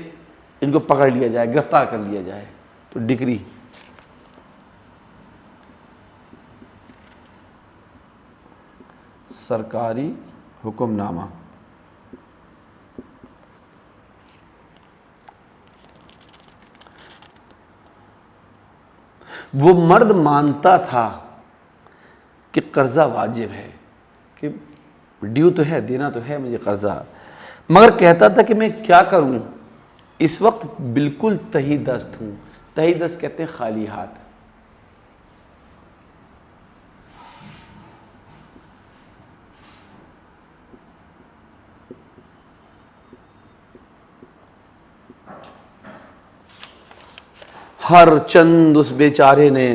ان کو پکڑ لیا جائے، گرفتار کر لیا جائے، تو ڈگری۔ سرکاری حکم نامہ، وہ مرد مانتا تھا کہ قرضہ واجب ہے، کہ ڈیو تو ہے، دینا تو ہے مجھے قرضہ، مگر کہتا تھا کہ میں کیا کروں، اس وقت بالکل تہی دست ہوں۔ تہی دست کہتے ہیں خالی ہاتھ۔ ہر چند اس بیچارے نے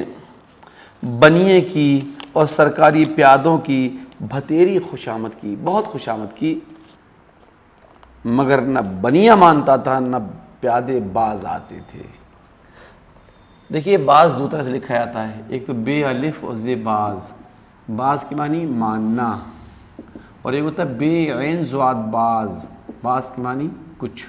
بنیے کی اور سرکاری پیادوں کی بھتیری خوشامد کی، بہت خوشامد کی، مگر نہ بنیا مانتا تھا نہ پیادے باز آتے تھے۔ دیکھیے باز دو طرح سے لکھا جاتا ہے، ایک تو بے الف اور زے باز، باز کی معنی ماننا، اور ایک ہوتا ہے بے عین زواد باز، باز کی معنی کچھ۔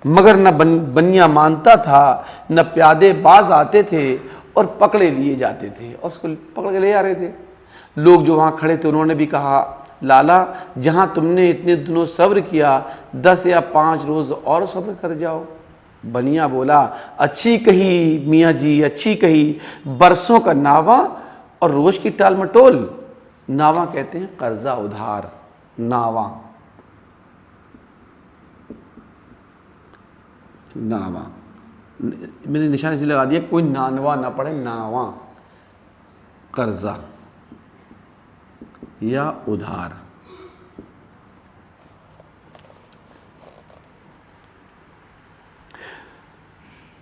مگر نہ بنیا مانتا تھا نہ پیادے باز آتے تھے اور پکڑے لیے جاتے تھے، اور اس کو پکڑ کے لے آ رہے تھے۔ لوگ جو وہاں کھڑے تھے انہوں نے بھی کہا لالا جہاں تم نے اتنے دنوں صبر کیا 10 یا 5 روز اور صبر کر جاؤ۔ بنیا بولا اچھی کہی میاں جی، اچھی کہی، برسوں کا ناواں اور روز کی ٹال مٹول۔ ناواں کہتے ہیں قرضہ ادھار، ناواں، ناواں میں نے نشان سے لگا دیا، کوئی نانوا نہ پڑھے، ناواں، قرضہ یا ادھار۔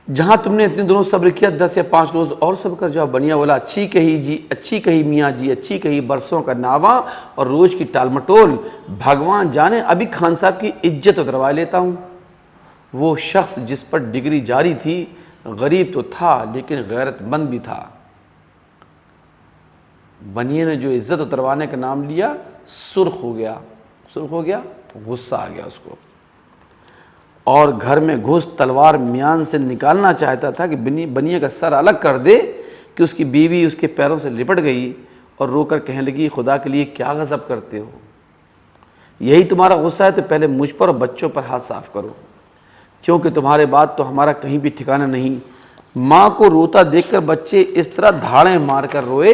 جہاں تم نے اتنے دنوں صبر کیا 10 یا 5 روز اور صبر کر جاؤ۔ بنیا بولا اچھی کہی جی، اچھی کہی میاں جی، اچھی کہی، برسوں کا ناواں اور روز کی ٹال مٹول۔ بھگوان جانے ابھی خان صاحب کی عزت اتروا لیتا ہوں۔ وہ شخص جس پر ڈگری جاری تھی غریب تو تھا لیکن غیرت مند بھی تھا۔ بنیے نے جو عزت اتروانے کا نام لیا سرخ ہو گیا، سرخ ہو گیا، غصہ آ گیا اس کو، اور گھر میں گھس تلوار میان سے نکالنا چاہتا تھا کہ بنیے کا سر الگ کر دے کہ اس کی بیوی اس کے پیروں سے لپٹ گئی اور رو کر کہنے لگی خدا کے لیے کیا غضب کرتے ہو، یہی تمہارا غصہ ہے تو پہلے مجھ پر اور بچوں پر ہاتھ صاف کرو، کیونکہ تمہارے بعد تو ہمارا کہیں بھی ٹھکانہ نہیں۔ ماں کو روتا دیکھ کر بچے اس طرح دھاڑیں مار کر روئے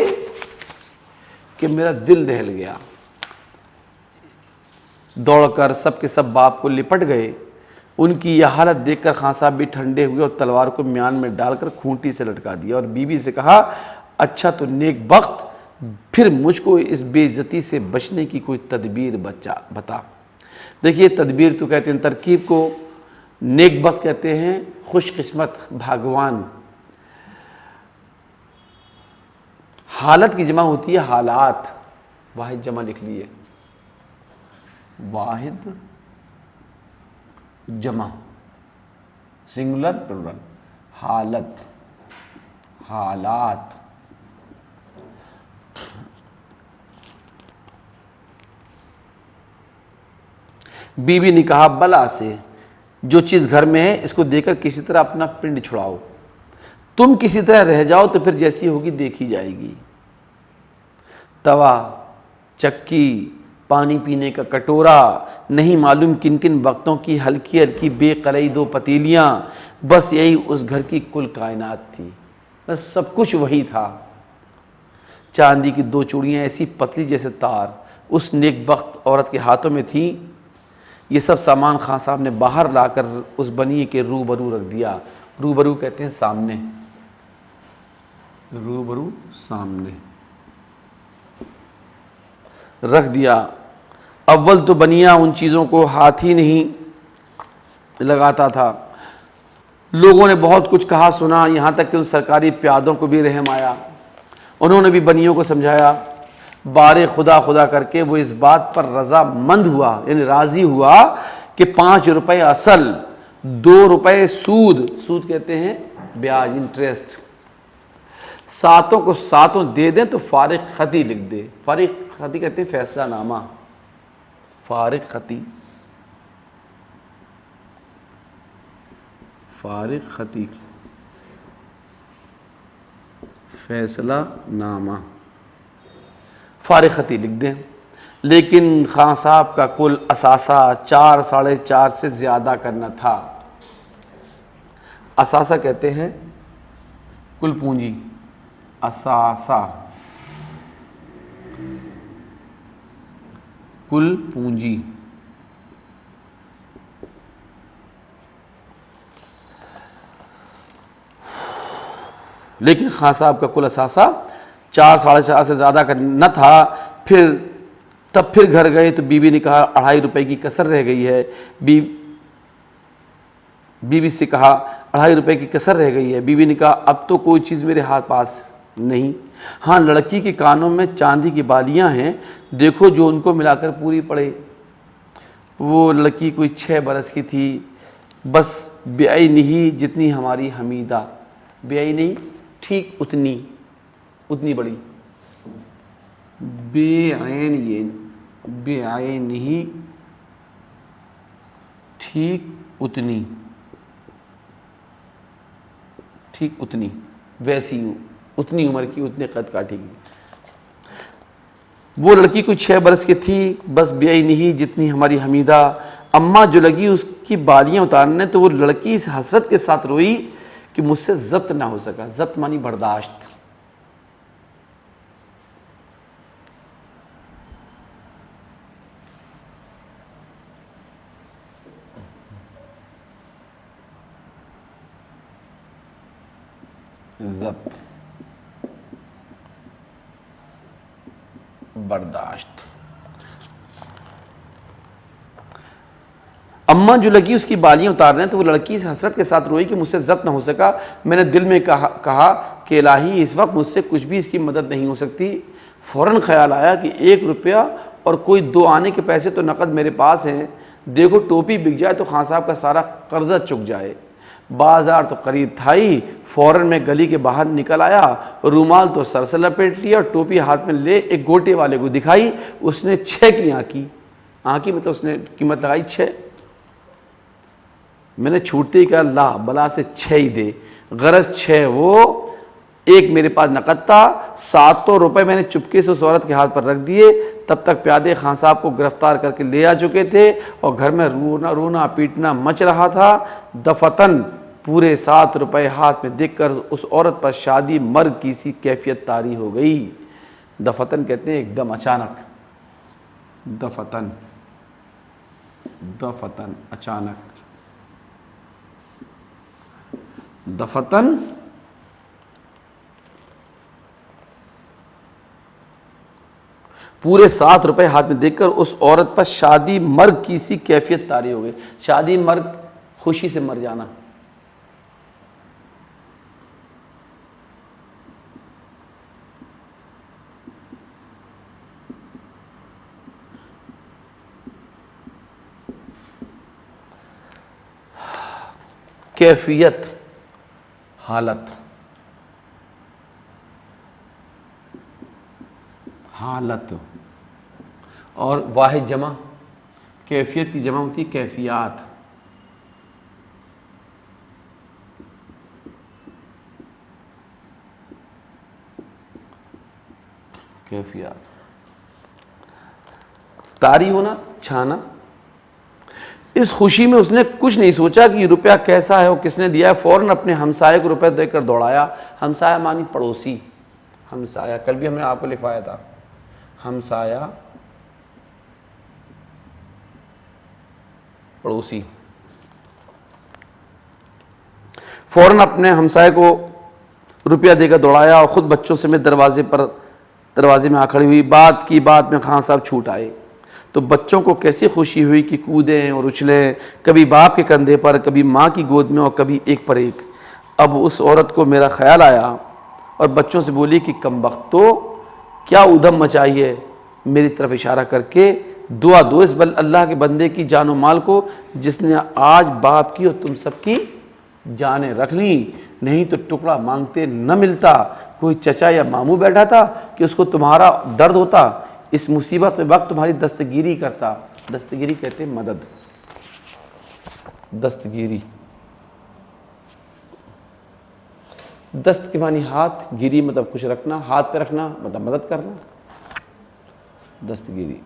کہ میرا دل دہل گیا۔ دوڑ کر سب کے سب باپ کو لپٹ گئے۔ ان کی یہ حالت دیکھ کر خان صاحب بھی ٹھنڈے ہوئے اور تلوار کو میان میں ڈال کر کھونٹی سے لٹکا دیا اور بیوی سے کہا اچھا تو نیک بخت، پھر مجھ کو اس بے عزتی سے بچنے کی کوئی تدبیر بتا۔ دیکھیے تدبیر تو کہتے ہیں ترکیب کو، نیک بخت کہتے ہیں خوش قسمت، بھگوان۔ حالت کی جمع ہوتی ہے حالات، واحد جمع لکھ لیے، واحد جمع، سنگولر پلورل، حالت، حالات۔ بی بی نے کہا بلا سے جو چیز گھر میں ہے اس کو دے کر کسی طرح اپنا پنڈ چھڑاؤ، تم کسی طرح رہ جاؤ تو پھر جیسی ہوگی دیکھی جائے گی۔ توا، چکی، پانی پینے کا کٹورا، نہیں معلوم کن کن وقتوں کی ہلکی ہلکی بے قلعی 2 پتیلیاں، بس یہی اس گھر کی کل کائنات تھی، بس سب کچھ وہی تھا۔ چاندی کی 2 چوڑیاں ایسی پتلی جیسے تار اس نیک بخت عورت کے ہاتھوں میں تھیں۔ یہ سب سامان خان صاحب نے باہر لا کر اس بنیے کے روبرو رکھ دیا۔ روبرو کہتے ہیں سامنے، روبرو سامنے رکھ دیا۔ اول تو بنیا ان چیزوں کو ہاتھ ہی نہیں لگاتا تھا، لوگوں نے بہت کچھ کہا سنا، یہاں تک کہ ان سرکاری پیادوں کو بھی رحم آیا، انہوں نے بھی بنیوں کو سمجھایا۔ بار خدا خدا کر کے وہ اس بات پر رضا مند ہوا، یعنی راضی ہوا کہ 5 روپے اصل، 2 روپے سود، سود کہتے ہیں بیاج، انٹرسٹ، ساتوں کو ساتوں دے دیں تو فارغ خطی لکھ دے۔ فارغ خطی کہتے ہیں فیصلہ نامہ، فارغ خطی، فارغ خطی، فیصلہ نامہ، فارغ خطی لکھ دیں۔ لیکن خان صاحب کا کل اثاثہ 4 ساڑھے 4 سے زیادہ کرنا تھا۔ اثاثہ کہتے ہیں کل پونجی، اثاثہ کل پونجی، لیکن خان صاحب کا کل اثاثہ 4 ساڑھے 4 سے زیادہ کا نہ تھا۔ پھر گھر گئے تو بیوی نے کہا 2.5 روپے کی کسر رہ گئی ہے۔ بیوی سے کہا 2.5 روپے کی کسر رہ گئی ہے۔ بیوی نے کہا اب تو کوئی چیز میرے ہاتھ پاس نہیں، ہاں لڑکی کے کانوں میں چاندی کی بالیاں ہیں، دیکھو جو ان کو ملا کر پوری پڑے۔ وہ لڑکی کوئی 6 برس کی تھی، بس بعینہ جتنی ہماری حمیدہ، بعینہ ٹھیک اتنی بڑی، بعینہ ٹھیک اتنی ویسی، اتنی عمر کی، اتنے قد کاٹے گی۔ وہ لڑکی کوئی 6 برس کی تھی، بس بعینہ جتنی ہماری حمیدہ۔ اماں جو لگی اس کی بالیاں اتارنے تو وہ لڑکی اس حسرت کے ساتھ روئی کہ مجھ سے ضبط نہ ہو سکا۔ ضبط مانی برداشت۔ ضبط، برداشت۔ اماں جو لگی اس کی بالیاں اتارنے تو وہ لڑکی اس حسرت کے ساتھ روئی کہ مجھ سے ضبط نہ ہو سکا۔ میں نے دل میں کہا کہ الہی اس وقت مجھ سے کچھ بھی اس کی مدد نہیں ہو سکتی۔ فوراً خیال آیا کہ 1 روپیہ اور کوئی 2 آنے کے پیسے تو نقد میرے پاس ہیں، دیکھو ٹوپی بک جائے تو خان صاحب کا سارا قرضہ چک جائے۔ بازار تو قریب تھا ہی، فوراً میں گلی کے باہر نکل آیا، رومال تو سر سے لپیٹ لیا اور ٹوپی ہاتھ میں لے ایک گوٹے والے کو دکھائی۔ اس نے 6 کی آنکی مطلب اس نے قیمت لگائی 6۔ میں نے چھوٹتے ہی کہا لا بلا سے 6 ہی دے، غرض 6 وہ، 1 میرے پاس نقد تھا۔ 700 روپے میں نے چپکے سے اس عورت کے ہاتھ پر رکھ دیے۔ تب تک پیادے خان صاحب کو گرفتار کر کے لے آ چکے تھے اور گھر میں رونا پیٹنا مچ رہا تھا۔ دفتن پورے 7 روپے ہاتھ میں دیکھ کر اس عورت پر شادی مرگ کی سی کیفیت طاری ہو گئی۔ دفتن کہتے ہیں ایک دم اچانک، دفتن اچانک، دفتن پورے 7 روپے ہاتھ میں دیکھ کر اس عورت پر شادی مرگ کی سی کیفیت طاری ہو گئی۔ شادی مرگ خوشی سے مر جانا۔ کیفیت، حالت، اور واحد جمع، کیفیت کی جمع ہوتی ہے کیفیات۔ طاری ہونا، چھانا۔ اس خوشی میں اس نے کچھ نہیں سوچا کہ یہ روپیہ کیسا ہے اور کس نے دیا ہے۔ فوراً اپنے ہمسائے کو روپے دے کر دوڑایا۔ ہمسایہ مانی پڑوسی، ہمسایہ کل بھی ہم نے آپ کو لکھوایا تھا، ہمسایہ پڑوسی۔ فوراً اپنے ہمسائے کو روپیہ دے کر دوڑایا اور خود بچوں سے میں دروازے میں آ کھڑی ہوئی۔ بات کی بات میں خان صاحب چھوٹ آئے۔ تو بچوں کو کیسی خوشی ہوئی کہ کودیں اور اچھلیں، کبھی باپ کے کندھے پر، کبھی ماں کی گود میں، اور کبھی ایک پر ایک۔ اب اس عورت کو میرا خیال آیا اور بچوں سے بولی کہ کم بخت تو کیا ادھم مچائی ہے، میری طرف اشارہ کر کے دعا دو اس اللہ کے بندے کی جان و مال کو جس نے آج باپ کی اور تم سب کی جانیں رکھ لیں، نہیں تو ٹکڑا مانگتے نہ ملتا۔ کوئی چچا یا ماموں بیٹھا تھا کہ اس کو تمہارا درد ہوتا، اس مصیبت میں وقت تمہاری دستگیری کرتا۔ دستگیری کہتے ہیں مدد، دستگیری، دست کے معنی ہاتھ، گیری مطلب کچھ رکھنا، ہاتھ پہ رکھنا مطلب مدد کرنا، دستگیری۔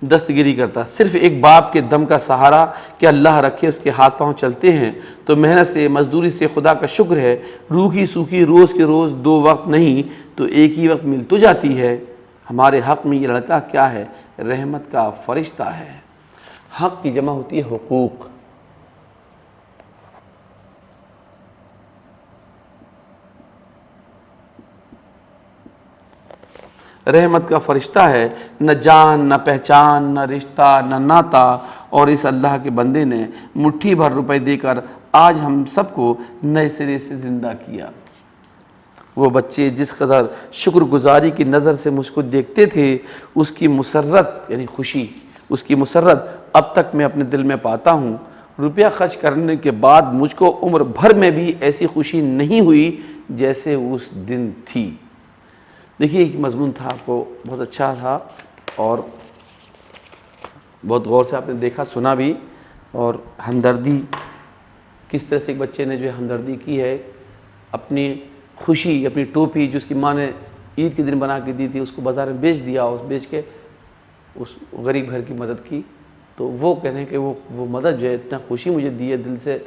دستگیری کرتا، صرف ایک باپ کے دم کا سہارا کہ اللہ رکھے اس کے ہاتھ پاؤں چلتے ہیں تو محنت سے، مزدوری سے خدا کا شکر ہے۔ روکھی سوکھی روز کے روز دو وقت نہیں تو ایک ہی وقت مل تو جاتی ہے۔ ہمارے حق میں یہ لڑکا کیا ہے؟ رحمت کا فرشتہ ہے۔ حق کی جمع ہوتی ہے حقوق۔ رحمت کا فرشتہ ہے، نہ جان، نہ پہچان، نہ رشتہ، نہ ناتا، اور اس اللہ کے بندے نے مٹھی بھر روپے دے کر آج ہم سب کو نئے سرے سے زندہ کیا۔ وہ بچے جس قدر شکر گزاری کی نظر سے مجھ کو دیکھتے تھے، اس کی مسرت یعنی خوشی، اس کی مسرت اب تک میں اپنے دل میں پاتا ہوں۔ روپیہ خرچ کرنے کے بعد مجھ کو عمر بھر میں بھی ایسی خوشی نہیں ہوئی جیسے اس دن تھی۔ دیکھیے ایک مضمون تھا، آپ کو بہت اچھا تھا اور بہت غور سے آپ نے دیکھا سنا بھی، اور ہمدردی کس طرح سے ایک بچے نے جو ہے ہمدردی کی ہے، اپنی خوشی، اپنی ٹوپی جو اس کی ماں نے عید کے دن بنا کے دی تھی اس کو بازار میں بیچ دیا، اس بیچ کے اس غریب گھر کی مدد کی۔ تو وہ کہنے ہیں کہ وہ مدد جو ہے اتنا خوشی مجھے دی ہے دل سے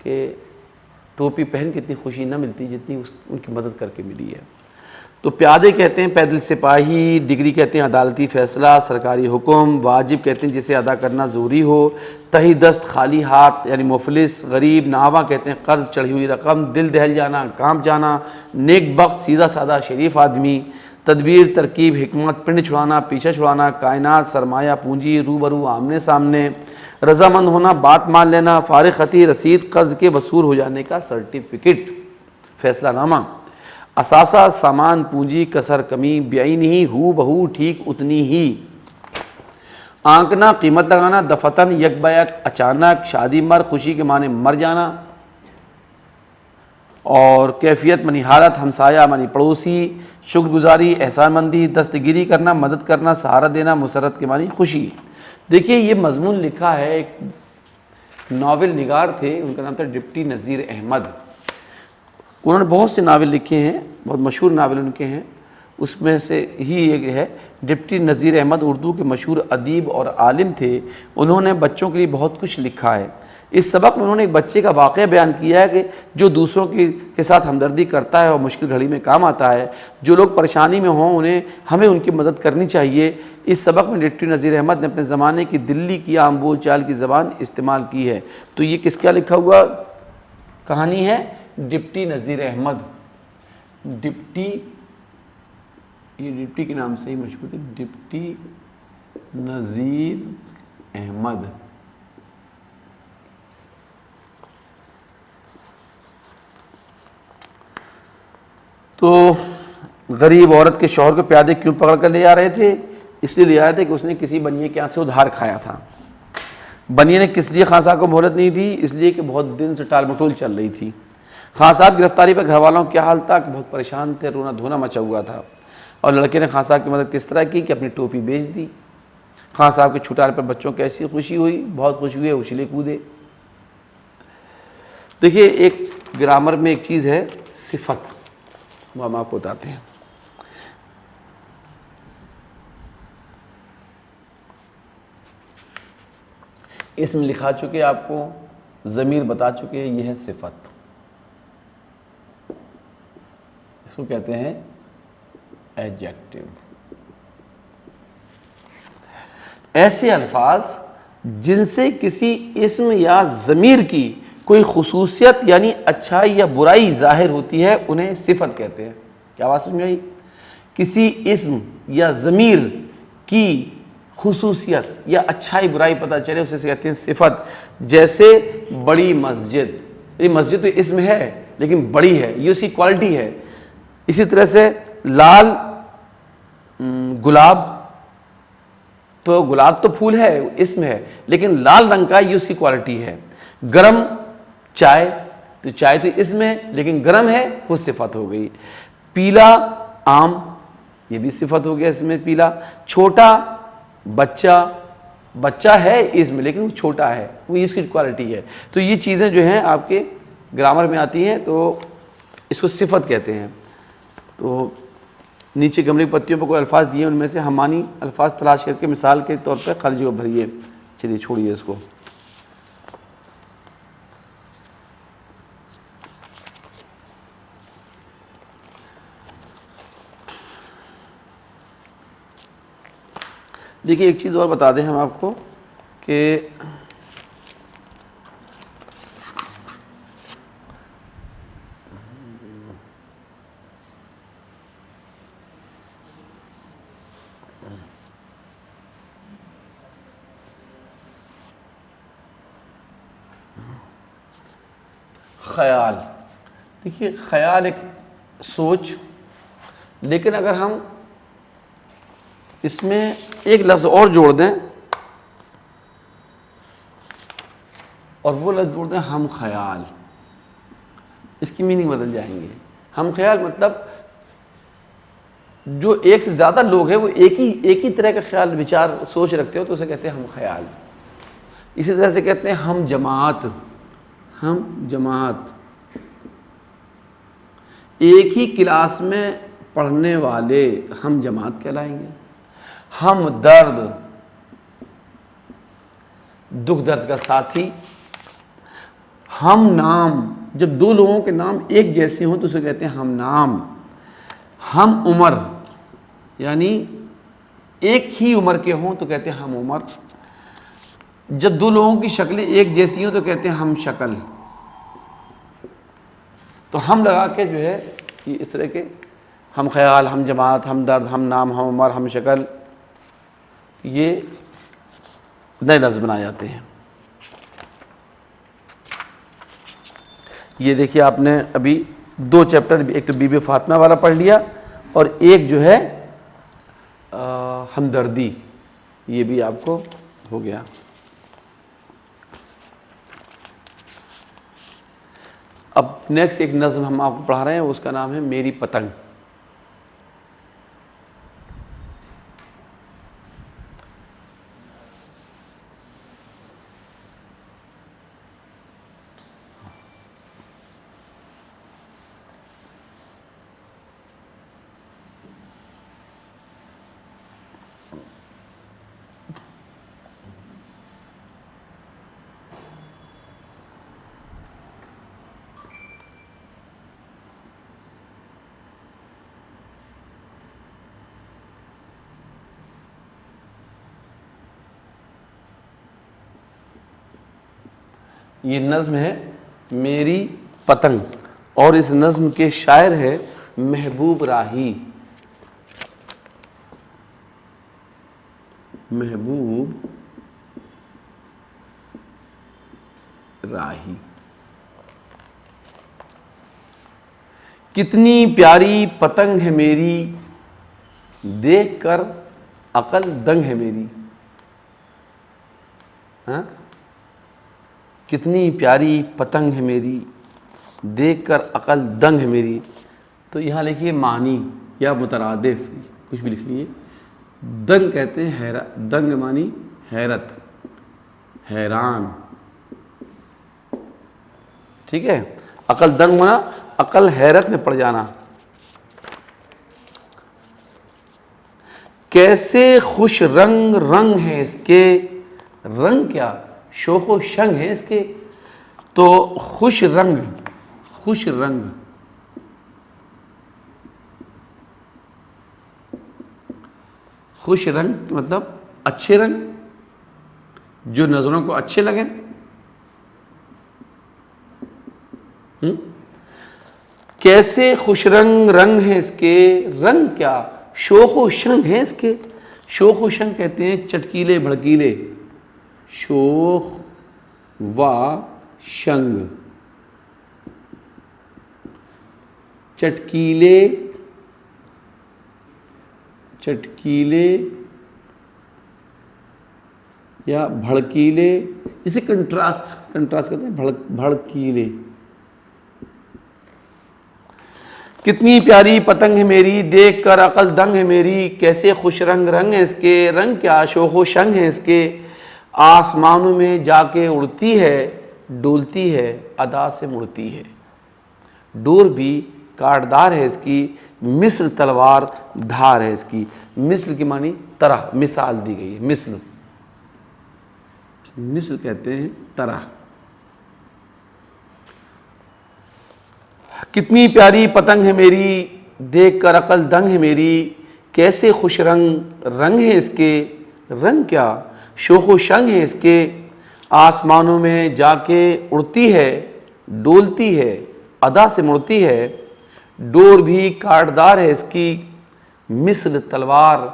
کہ ٹوپی پہن کے اتنی خوشی نہ ملتی جتنی ان کی مدد کر کے ملی ہے۔ تو پیادے کہتے ہیں پیدل سپاہی، ڈگری کہتے ہیں عدالتی فیصلہ، سرکاری حکم، واجب کہتے ہیں جسے ادا کرنا ضروری ہو، تہی دست خالی ہاتھ یعنی مفلس، غریب، ناواں کہتے ہیں قرض چڑھی ہوئی رقم، دل دہل جانا، کانپ جانا، نیک بخت سیدھا سادہ شریف آدمی، تدبیر، ترکیب، حکمت، پنڈ چھڑانا، پیچھے چھڑانا، کائنات، سرمایہ، پونجی، روبرو، آمنے سامنے، رضامند ہونا، بات مان لینا، فارغ خطی، رسید، قرض کے وصول ہو جانے کا سرٹیفکیٹ، فیصلہ نامہ، اثاثہ، سامان، پونجی، کسر کمی، بعین ہی، ہو بہو، ٹھیک اتنی ہی، آنکنا، قیمت لگانا، دفتن، یک بیک، اچانک، شادی مر، خوشی کے معنی مر جانا، اور کیفیت منی حالت، ہمسایہ منی پڑوسی، شکر گزاری، احسان مندی، دستگیری کرنا، مدد کرنا، سہارا دینا، مسرت کے معنی خوشی۔ دیکھیے یہ مضمون لکھا ہے، ایک ناول نگار تھے، ان کا نام تھا ڈپٹی نذیر احمد۔ انہوں نے بہت سے ناول لکھے ہیں، بہت مشہور ناول ان کے ہیں، اس میں سے ہی ایک ہے ڈپٹی نذیر احمد، اردو کے مشہور ادیب اور عالم تھے۔ انہوں نے بچوں کے لیے بہت کچھ لکھا ہے۔ اس سبق میں انہوں نے ایک بچے کا واقعہ بیان کیا ہے کہ جو دوسروں کے ساتھ ہمدردی کرتا ہے اور مشکل گھڑی میں کام آتا ہے، جو لوگ پریشانی میں ہوں ہمیں ان کی مدد کرنی چاہیے۔ اس سبق میں ڈپٹی نذیر احمد نے اپنے زمانے کی دلی کی عام بول چال کی زبان استعمال کی ہے۔ تو یہ کس کا لکھا ہوا کہانی ہے؟ ڈپٹی نذیر احمد۔ ڈپٹی، یہ ڈپٹی کے نام سے ہی مشہور تھے، ڈپٹی نذیر احمد۔ تو غریب عورت کے شوہر کو پیادے کیوں پکڑ کر لے آ رہے تھے؟ اس لیے لے آئے تھے کہ اس نے کسی بنیے کے یہاں سے ادھار کھایا تھا۔ بنیے نے کس لیے خان صاحب کو مہلت نہیں دی؟ اس لیے کہ بہت دن سے ٹال مٹول چل رہی تھی۔ خان صاحب گرفتاری پر گھر والوں کا کیا حال تھا کہ بہت پریشان تھے، رونا دھونا مچا ہوا تھا، اور لڑکے نے خان صاحب کی مدد کس طرح کی کہ اپنی ٹوپی بیچ دی۔ خان صاحب کے چھٹانے پر بچوں کو ایسی خوشی ہوئی، بہت خوشی ہوئی، اچھلے کودے۔ دیکھیے ایک گرامر میں ایک چیز ہے صفت، وہ ہم آپ کو بتاتے ہیں۔ اسم لکھا چکے آپ کو، ضمیر بتا چکے، یہ ہے صفت، اس کو کہتے ہیں ایڈجیکٹو۔ ایسے الفاظ جن سے کسی اسم یا ضمیر کی کوئی خصوصیت یعنی اچھائی یا برائی ظاہر ہوتی ہے انہیں صفت کہتے ہیں. کیا بات سمجھ آئی؟ کسی اسم یا ضمیر کی خصوصیت یا اچھائی برائی پتہ چلے اسے کہتے ہیں صفت. جیسے بڑی مسجد، یہ مسجد تو اسم ہے لیکن بڑی ہے، یہ اس کی کوالٹی ہے. اسی طرح سے لال گلاب، تو گلاب تو پھول ہے، اسم ہے، لیکن لال رنگ کا یہ اس کی کوالٹی ہے. گرم چائے، تو چائے تو اسم ہے لیکن گرم ہے، وہ صفت ہو گئی. پیلا آم، یہ بھی صفت ہو گیا اس میں پیلا. چھوٹا بچہ، بچہ ہے اسم لیکن وہ چھوٹا ہے، وہ اس کی کوالٹی ہے. تو یہ چیزیں جو ہیں آپ کے گرامر میں آتی ہیں تو اس کو صفت کہتے ہیں. تو نیچے گملے کی پتیوں پر کوئی الفاظ دیے، ان میں سے ہم معنی الفاظ تلاش کر کے مثال کے طور پر خرجی کو بھریے. چلیے چھوڑیے اس کو. دیکھیے ایک چیز اور بتا دیں ہم آپ کو کہ خیال، دیکھیے خیال ایک سوچ، لیکن اگر ہم اس میں ایک لفظ اور جوڑ دیں اور وہ لفظ جوڑ دیں ہم خیال، اس کی میننگ بدل جائیں گے. ہم خیال مطلب جو ایک سے زیادہ لوگ ہیں وہ ایک ہی طرح کا خیال وچار سوچ رکھتے ہو تو اسے کہتے ہیں ہم خیال. اسی طرح سے کہتے ہیں ہم جماعت، ہم جماعت ایک ہی کلاس میں پڑھنے والے ہم جماعت کہلائیں گے. ہم درد، دکھ درد کا ساتھی. ہم نام، جب دو لوگوں کے نام ایک جیسے ہوں تو اسے کہتے ہیں ہم نام. ہم عمر، یعنی ایک ہی عمر کے ہوں تو کہتے ہیں ہم عمر. جب دو لوگوں کی شکلیں ایک جیسی ہوں تو کہتے ہیں ہم شکل. تو ہم لگا کے جو ہے یہ اس طرح کے ہم خیال، ہم جماعت، ہم درد، ہم نام، ہم عمر، ہم شکل، یہ نئے لفظ بنائے جاتے ہیں. یہ دیکھیے آپ نے ابھی دو چیپٹر، ایک تو بی بی فاطمہ والا پڑھ لیا اور ایک جو ہے ہمدردی، یہ بھی آپ کو ہو گیا. اب نیکسٹ ایک نظم ہم آپ کو پڑھا رہے ہیں، اس کا نام ہے میری پتنگ. یہ نظم ہے میری پتنگ اور اس نظم کے شاعر ہے محبوب راہی. محبوب راہی. کتنی پیاری پتنگ ہے میری، دیکھ کر عقل دنگ ہے میری. ہاں، کتنی پیاری پتنگ ہے میری، دیکھ کر عقل دنگ ہے میری. تو یہاں لکھیے معنی یا مترادف، کچھ بھی لکھ لیے. دنگ کہتے ہیں دنگ معنی حیرت، حیران. ٹھیک ہے. عقل دنگ مانا عقل حیرت میں پڑ جانا. کیسے خوش رنگ رنگ ہیں اس کے، رنگ کیا شوخ و شنگ ہے اس کے. تو خوش رنگ، خوش رنگ، خوش رنگ مطلب اچھے رنگ جو نظروں کو اچھے لگیں. کیسے خوش رنگ رنگ ہیں اس کے، رنگ کیا شوخ و شنگ ہیں اس کے. شوخ و شنگ کہتے ہیں چٹکیلے بھڑکیلے، شوخ و شنگ، چٹکیلے یا بھڑکیلے، اسے کنٹراسٹ کہتے ہیں، بھڑکیلے. کتنی پیاری پتنگ ہے میری، دیکھ کر عقل دنگ ہے میری، کیسے خوش رنگ رنگ ہے اس کے، رنگ کیا شوخ و شنگ ہے اس کے. آسمانوں میں جا کے اڑتی ہے، ڈولتی ہے، ادا سے مڑتی ہے. ڈور بھی کاٹدار ہے اس کی، مثل تلوار دھار ہے اس کی. مثل کی معنی طرح، مثال دی گئی ہے. مثل کہتے ہیں طرح. کتنی پیاری پتنگ ہے میری، دیکھ کر عقل دنگ ہے میری، کیسے خوش رنگ رنگ ہے اس کے، رنگ کیا شوخ و شنگ ہے اس کے. آسمانوں میں جا کے اڑتی ہے، ڈولتی ہے، ادا سے مڑتی ہے. ڈور بھی کاٹدار ہے اس کی، مثل تلوار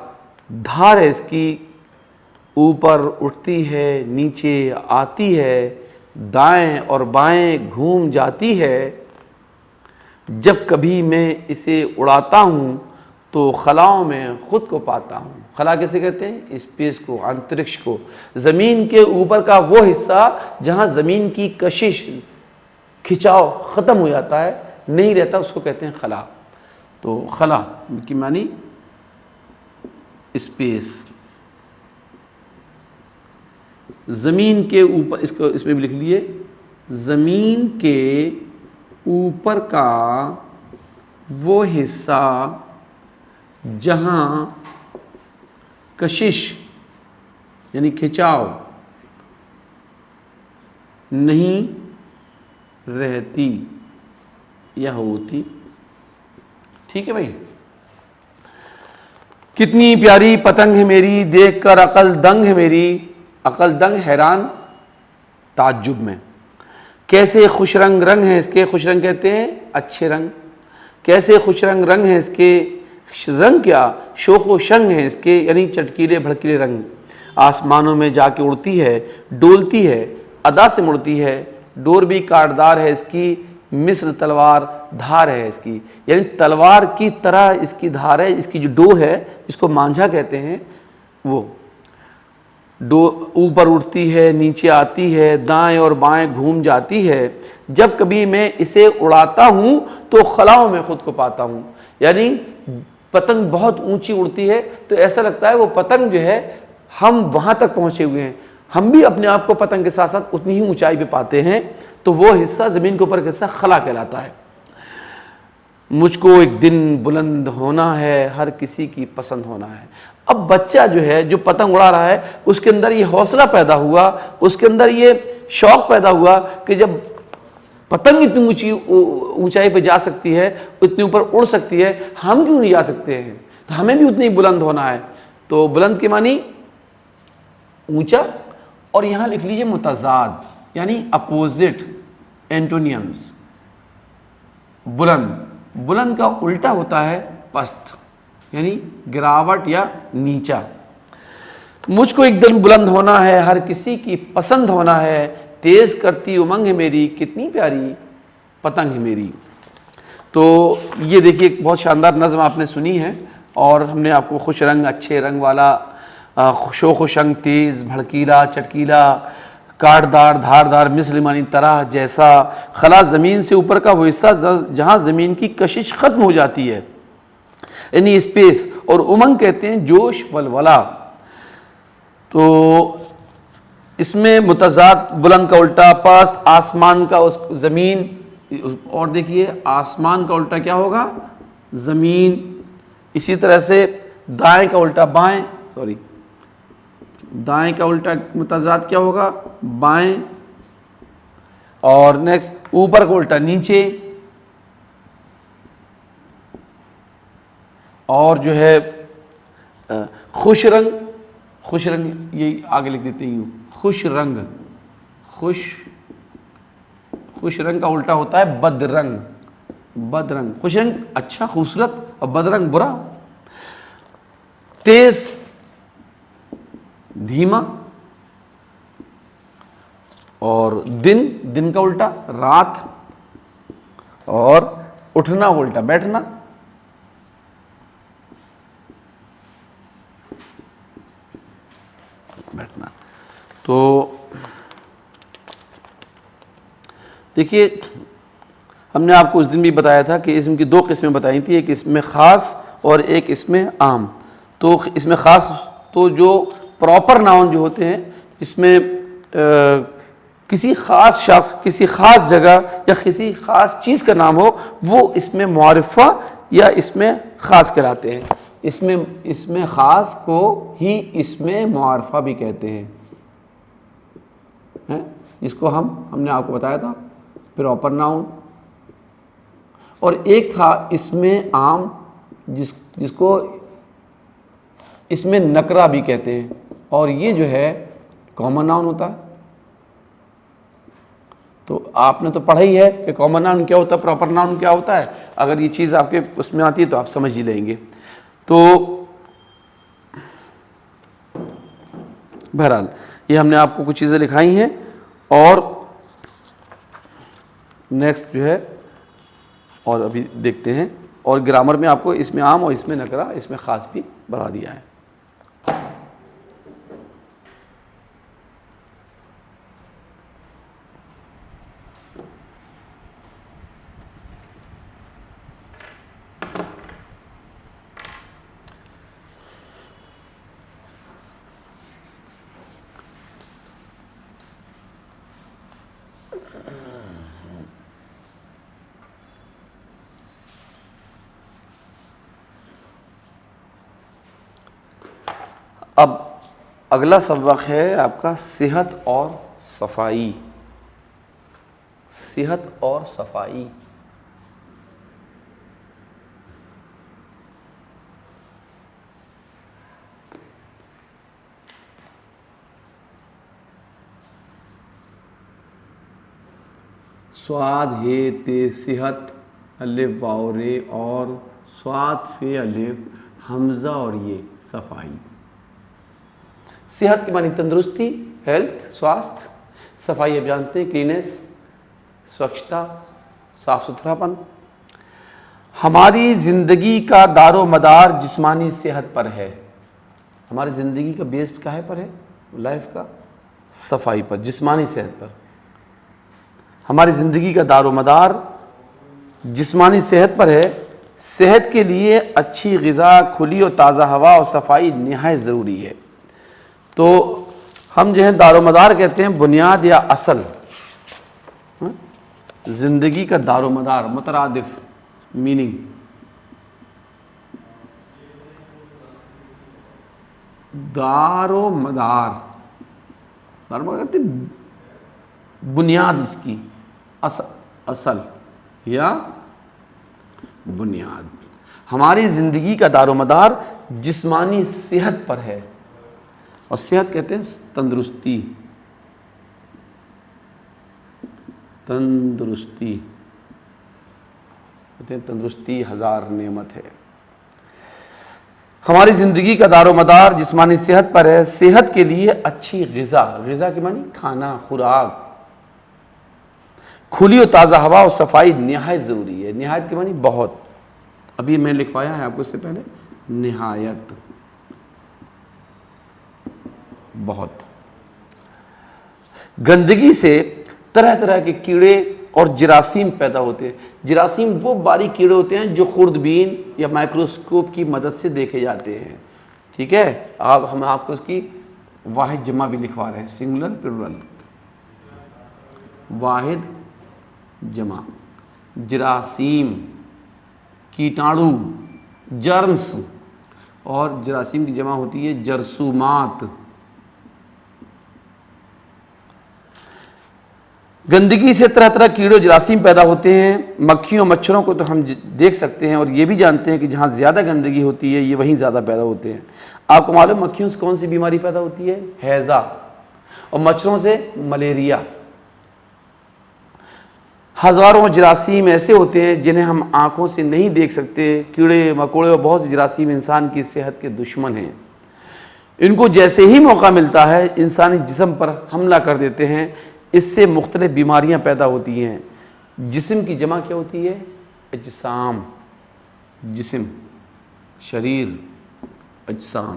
دھار ہے اس کی. اوپر اٹھتی ہے، نیچے آتی ہے، دائیں اور بائیں گھوم جاتی ہے. جب کبھی میں اسے اڑاتا ہوں تو خلاؤں میں خود کو پاتا ہوں. خلا کیسے کہتے ہیں؟ اسپیس کو، انترکش کو. زمین کے اوپر کا وہ حصہ جہاں زمین کی کشش، کھچاؤ ختم ہو جاتا ہے، نہیں رہتا، اس کو کہتے ہیں خلا. تو خلا کی معنی اسپیس. زمین کے اوپر، اس میں بھی لکھ لیے، زمین کے اوپر کا وہ حصہ جہاں کشش یعنی کھچاؤ نہیں رہتی یا ہوتی. ٹھیک ہے بھائی. کتنی پیاری پتنگ ہے میری، دیکھ کر عقل دنگ ہے میری. عقل دنگ، حیران، تعجب میں. کیسے خوش رنگ رنگ ہیں اس کے، خوش رنگ کہتے ہیں اچھے رنگ. کیسے خوش رنگ رنگ ہیں اس کے، رنگ کیا شوخ و شنگ ہیں اس کے، یعنی چٹکیلے بھڑکیلے رنگ. آسمانوں میں جا کے اڑتی ہے، ڈولتی ہے، ادا سے مڑتی ہے. ڈور بھی کاٹدار ہے اس کی، مثل تلوار دھار ہے اس کی، یعنی تلوار کی طرح اس کی دھار ہے. اس کی جو ڈور ہے، جس کو مانجھا کہتے ہیں، وہ اوپر اٹھتی ہے، نیچے آتی ہے، دائیں اور بائیں گھوم جاتی ہے. جب کبھی میں اسے اڑاتا ہوں تو خلاؤں میں خود کو پاتا ہوں. یعنی پتنگ بہت اونچی اڑتی ہے تو ایسا لگتا ہے وہ پتنگ جو ہے ہم وہاں تک پہنچے ہوئے ہیں، ہم بھی اپنے آپ کو پتنگ کے ساتھ ساتھ اتنی ہی اونچائی پہ پاتے ہیں. تو وہ حصہ زمین کے اوپر کا حصہ خلا کہلاتا ہے. مجھ کو ایک دن بلند ہونا ہے، ہر کسی کی پسند ہونا ہے. اب بچہ جو ہے، جو پتنگ اڑا رہا ہے، اس کے اندر یہ حوصلہ پیدا ہوا، اس کے اندر یہ شوق پیدا ہوا کہ جب پتنگ اتنی اونچائی پہ جا سکتی ہے، اتنی اوپر اڑ سکتی ہے، ہم کیوں نہیں جا سکتے ہیں؟ تو ہمیں بھی اتنی بلند ہونا ہے. تو بلند کے معنی اونچا، اور یہاں لکھ لیجئے متضاد یعنی اپوزٹ، اینٹونیمز. بلند کا الٹا ہوتا ہے پست، یعنی گراوٹ یا نیچا. مجھ کو ایک دن بلند ہونا ہے، ہر کسی کی پسند ہونا ہے. تیز کرتی امنگ ہے میری، کتنی پیاری پتنگ ہے میری. تو یہ دیکھیے ایک بہت شاندار نظم آپ نے سنی ہے، اور ہم نے آپ کو خوش رنگ، اچھے رنگ والا، شوخ و شنگ، تیز، بھڑکیلا، چٹکیلا، کاٹدار، دھاردار، مثل معنی طرح، جیسا. خلا زمین سے اوپر کا وہ حصہ جہاں زمین کی کشش ختم ہو جاتی ہے، یعنی اسپیس. اور امنگ کہتے ہیں جوش، ولولہ. تو اس میں متضاد، بلند کا الٹا پست، آسمان کا زمین. اور دیکھیے آسمان کا الٹا کیا ہوگا؟ زمین. اسی طرح سے دائیں کا الٹا بائیں، دائیں کا الٹا متضاد کیا ہوگا؟ بائیں. اور نیکسٹ اوپر کا الٹا نیچے. اور جو ہے خوش رنگ یہ آگے لکھ دیتے ہیں یوں، خوش رنگ، خوش رنگ کا الٹا ہوتا ہے بد رنگ. بد رنگ. خوش رنگ اچھا خوبصورت اور بد رنگ برا. تیز دھیما. اور دن کا الٹا رات. اور اٹھنا الٹا بیٹھنا. تو دیکھیے ہم نے آپ کو اس دن بھی بتایا تھا کہ اسم کی دو قسمیں بتائی تھی, ایک اسم خاص اور ایک اسم عام. تو اسم خاص تو جو پراپر ناؤن جو ہوتے ہیں جس میں کسی خاص شخص, کسی خاص جگہ یا کسی خاص چیز کا نام ہو, وہ اسم معرفہ یا اسم خاص کہلاتے ہیں. اسم خاص کو ہی اسم معرفہ بھی کہتے ہیں, جس کو ہم نے آپ کو بتایا تھا پراپر ناؤن. اور ایک تھا اسم عام جس کو اسم نکرہ بھی کہتے ہیں, اور یہ جو ہے کامن ناؤن ہوتا ہے. تو آپ نے تو پڑھا ہی ہے کہ کامن ناؤن کیا ہوتا ہے, پراپر ناؤن کیا ہوتا ہے. اگر یہ چیز آپ کے اس میں آتی ہے تو آپ سمجھ ہی لیں گے. تو بہرحال یہ ہم نے آپ کو کچھ چیزیں لکھائی ہیں, اور نیکسٹ جو ہے اور ابھی دیکھتے ہیں. اور گرامر میں آپ کو اسم عام اور اسم نکرہ, اسم خاص بھی بتا دیا ہے. اب اگلا سبق ہے آپ کا صحت اور صفائی. صحت اور صفائی. سواد ہے تے صحت الف واو رے اور سواد فے الف حمزہ اور یہ صفائی. صحت کے معنی تندرستی, ہیلتھ, سواستھ. صفائی آپ جانتے ہیں کلینس, سوچھتا, صاف ستھرا پن. ہماری زندگی کا دار و مدار جسمانی صحت پر ہے. ہماری زندگی کا بیس کہے پر ہے, لائف کا صفائی پر, جسمانی صحت پر. ہماری زندگی کا دار و مدار جسمانی صحت پر ہے. صحت کے لیے اچھی غذا, کھلی اور تازہ ہوا اور صفائی نہایت ضروری ہے. تو ہم جو ہے دار و مدار کہتے ہیں بنیاد یا اصل. زندگی کا دار و مدار مترادف میننگ. دار و مدار, دار و مدار کہتے ہیں بنیاد, اس کی اصل یا بنیاد. ہماری زندگی کا دار و مدار جسمانی صحت پر ہے. اور صحت کہتے ہیں تندرستی. تندرستی کہتے ہیں تندرستی ہزار نعمت ہے. ہماری زندگی کا دار و مدار جسمانی صحت پر ہے. صحت کے لیے اچھی غذا, غذا کے معنی کھانا, خوراک, کھلی اور تازہ ہوا اور صفائی نہایت ضروری ہے. نہایت کے معنی بہت. ابھی میں لکھوایا ہے آپ کو اس سے پہلے نہایت, بہت. گندگی سے طرح طرح کے کیڑے اور جراثیم پیدا ہوتے ہیں. جراثیم وہ باریک کیڑے ہوتے ہیں جو خوردبین یا مائکروسکوپ کی مدد سے دیکھے جاتے ہیں. ٹھیک ہے, ہم آپ کو اس کی واحد جمع بھی لکھوا رہے ہیں, سنگولر پلورل. واحد جمع جراثیم, کیٹاڑو, جرمس, اور جراثیم کی جمع ہوتی ہے جرثومات. گندگی سے طرح طرح کیڑے جراثیم پیدا ہوتے ہیں. مکھیوں مچھروں کو تو ہم دیکھ سکتے ہیں, اور یہ بھی جانتے ہیں کہ جہاں زیادہ گندگی ہوتی ہے یہ وہیں زیادہ پیدا ہوتے ہیں. آپ کو معلوم مکھیوں سے کون سی بیماری پیدا ہوتی ہے؟ ہیضہ. اور مچھروں سے ملیریا. ہزاروں جراثیم ایسے ہوتے ہیں جنہیں ہم آنکھوں سے نہیں دیکھ سکتے. کیڑے مکوڑے اور بہت سے جراثیم انسان کی صحت کے دشمن ہیں. ان کو جیسے ہی موقع ملتا ہے انسانی جسم پر حملہ کر دیتے ہیں. اس سے مختلف بیماریاں پیدا ہوتی ہیں. جسم کی جمع کیا ہوتی ہے؟ اجسام. جسم، شریر، اجسام.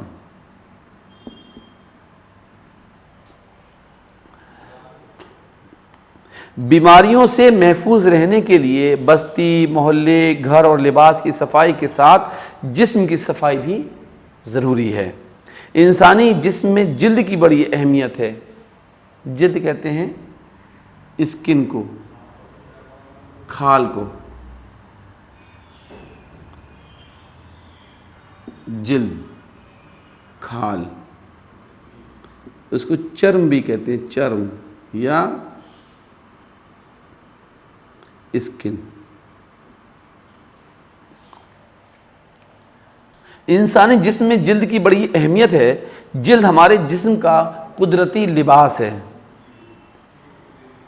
بیماریوں سے محفوظ رہنے کے لیے بستی، محلے، گھر اور لباس کی صفائی کے ساتھ جسم کی صفائی بھی ضروری ہے. انسانی جسم میں جلد کی بڑی اہمیت ہے. جلد کہتے ہیں اسکن کو، کھال کو. جلد، کھال، اس کو چرم بھی کہتے ہیں. چرم یا اسکن. انسانی جسم میں جلد کی بڑی اہمیت ہے. جلد ہمارے جسم کا قدرتی لباس ہے.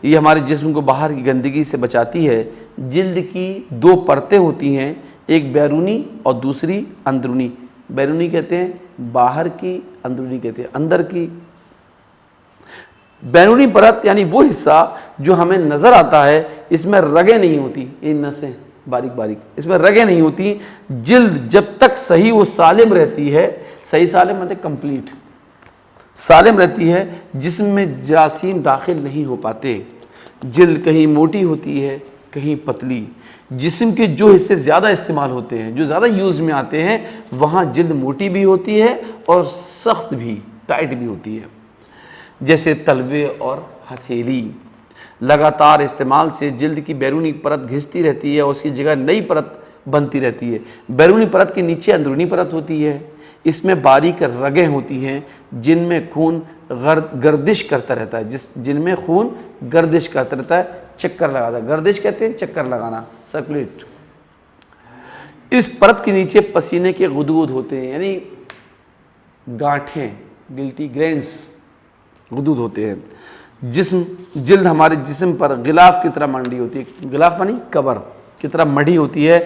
یہ ہمارے جسم کو باہر کی گندگی سے بچاتی ہے. جلد کی 2 پرتیں ہوتی ہیں، ایک بیرونی اور دوسری اندرونی. بیرونی کہتے ہیں باہر کی، اندرونی کہتے ہیں اندر کی. بیرونی پرت یعنی وہ حصہ جو ہمیں نظر آتا ہے، اس میں رگیں نہیں ہوتی. یہ نسیں باریک باریک، اس میں رگیں نہیں ہوتی. جلد جب تک صحیح و سالم رہتی ہے، صحیح سالم مطلب کمپلیٹ سالم رہتی ہے، جسم میں جراثیم داخل نہیں ہو پاتے. جلد کہیں موٹی ہوتی ہے، کہیں پتلی. جسم کے جو حصے زیادہ استعمال ہوتے ہیں، جو زیادہ یوز میں آتے ہیں، وہاں جلد موٹی بھی ہوتی ہے اور سخت بھی، ٹائٹ بھی ہوتی ہے. جیسے تلوے اور ہتھیلی. لگاتار استعمال سے جلد کی بیرونی پرت گھستی رہتی ہے اور اس کی جگہ نئی پرت بنتی رہتی ہے. بیرونی پرت کے نیچے اندرونی پرت ہوتی ہے. اس میں باریک رگیں ہوتی ہیں جن میں خون گردش کرتا رہتا ہے. جن میں خون گردش کرتا رہتا ہے، چکر لگاتا ہے. گردش کہتے ہیں چکر لگانا، سرکولیٹ. اس پرت کے نیچے پسینے کے غدود ہوتے ہیں، یعنی گانٹھیں، گلٹی گرینز، غدود ہوتے ہیں. جلد ہمارے جسم پر غلاف کی طرح منڈی ہوتی ہے. غلاف مانی کور کی طرح مڑی ہوتی ہے.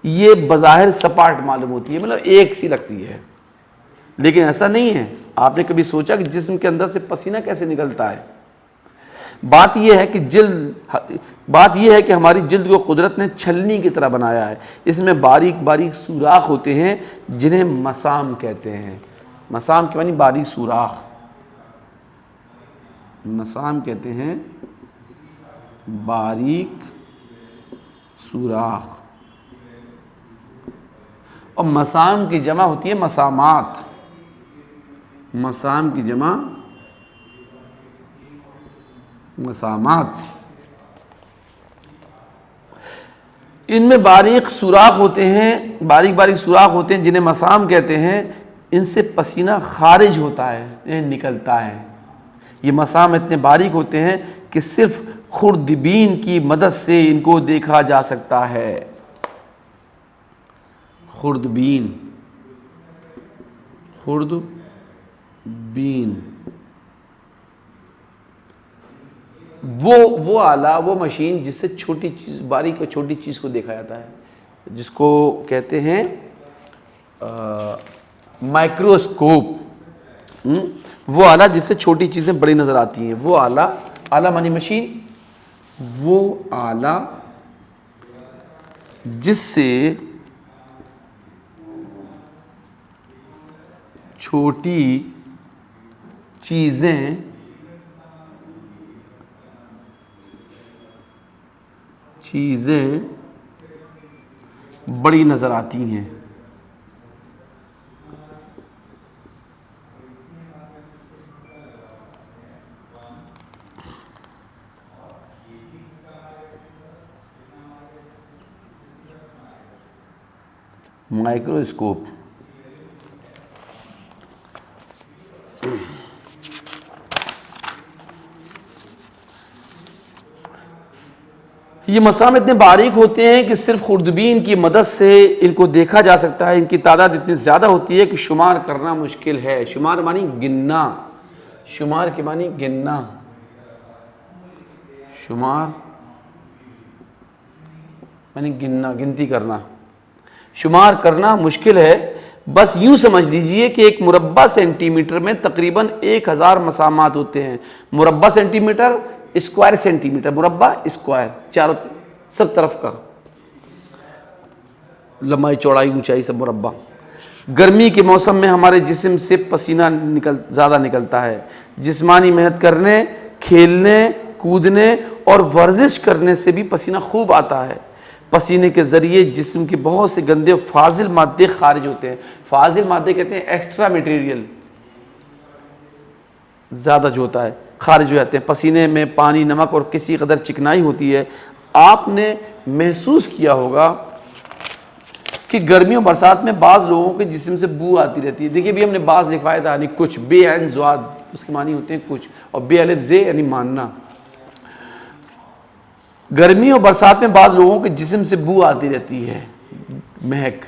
یہ بظاہر سپاٹ معلوم ہوتی ہے، مطلب ایک سی لگتی ہے، لیکن ایسا نہیں ہے. آپ نے کبھی سوچا کہ جسم کے اندر سے پسینہ کیسے نکلتا ہے؟ بات یہ ہے کہ ہماری جلد کو قدرت نے چھلنی کی طرح بنایا ہے. اس میں باریک باریک سوراخ ہوتے ہیں جنہیں مسام کہتے ہیں. مسام کے معنی باریک سوراخ. مسام کہتے ہیں باریک سوراخ. اور مسام کی جمع ہوتی ہے مسامات. مسام کی جمع مسامات. ان میں باریک سوراخ ہوتے ہیں، باریک باریک سوراخ ہوتے ہیں جنہیں مسام کہتے ہیں. ان سے پسینہ خارج ہوتا ہے، نکلتا ہے. یہ مسام اتنے باریک ہوتے ہیں کہ صرف خوردبین کی مدد سے ان کو دیکھا جا سکتا ہے. خوردبین، خوردبین وہ آلہ، وہ مشین جس سے چھوٹی چیز، باریک اور چھوٹی چیز کو دیکھا جاتا ہے، جس کو کہتے ہیں مائکروسکوپ. وہ آلہ جس سے چھوٹی چیزیں بڑی نظر آتی ہیں. وہ آلہ مانی مشین، وہ آلہ جس سے چھوٹی چیزیں بڑی نظر آتی ہیں. مائکروسکوپ. یہ مسام اتنے باریک ہوتے ہیں کہ صرف خوردبین کی مدد سے ان کو دیکھا جا سکتا ہے. ان کی تعداد اتنی زیادہ ہوتی ہے کہ شمار کرنا مشکل ہے. شمار مانی گننا. شمار کے مانی گننا. شمار یعنی گنتی کرنا، شمار کرنا مشکل ہے. بس یوں سمجھ لیجئے کہ ایک مربع سینٹی میٹر میں تقریباً 1000 مسامات ہوتے ہیں. مربع centimetre, square centimetre, مربع اسکوائر، چاروں سب طرف کا، لمبائی چوڑائی اونچائی سب مربع. گرمی کے موسم میں ہمارے جسم سے پسینہ زیادہ نکلتا ہے. جسمانی محنت کرنے، کھیلنے کودنے اور ورزش کرنے سے بھی پسینہ خوب آتا ہے. پسینے کے ذریعے جسم کے بہت سے گندے فاضل مادے خارج ہوتے ہیں. فاضل مادے کہتے ہیں ایکسٹرا میٹیریل، زیادہ جو ہوتا ہے خارج ہو جاتے ہیں. پسینے میں پانی، نمک اور کسی قدر چکنائی ہوتی ہے. آپ نے محسوس کیا ہوگا کہ گرمیوں برسات میں بعض لوگوں کے جسم سے بو آتی رہتی ہے. دیکھیے بھی ہم نے بعض لکھوایا تھا، یعنی کچھ، بے عین زواد اس کے معنی ہوتے ہیں کچھ، اور بے الف زے یعنی ماننا. گرمی اور برسات میں بعض لوگوں کے جسم سے بو آتی رہتی ہے، مہک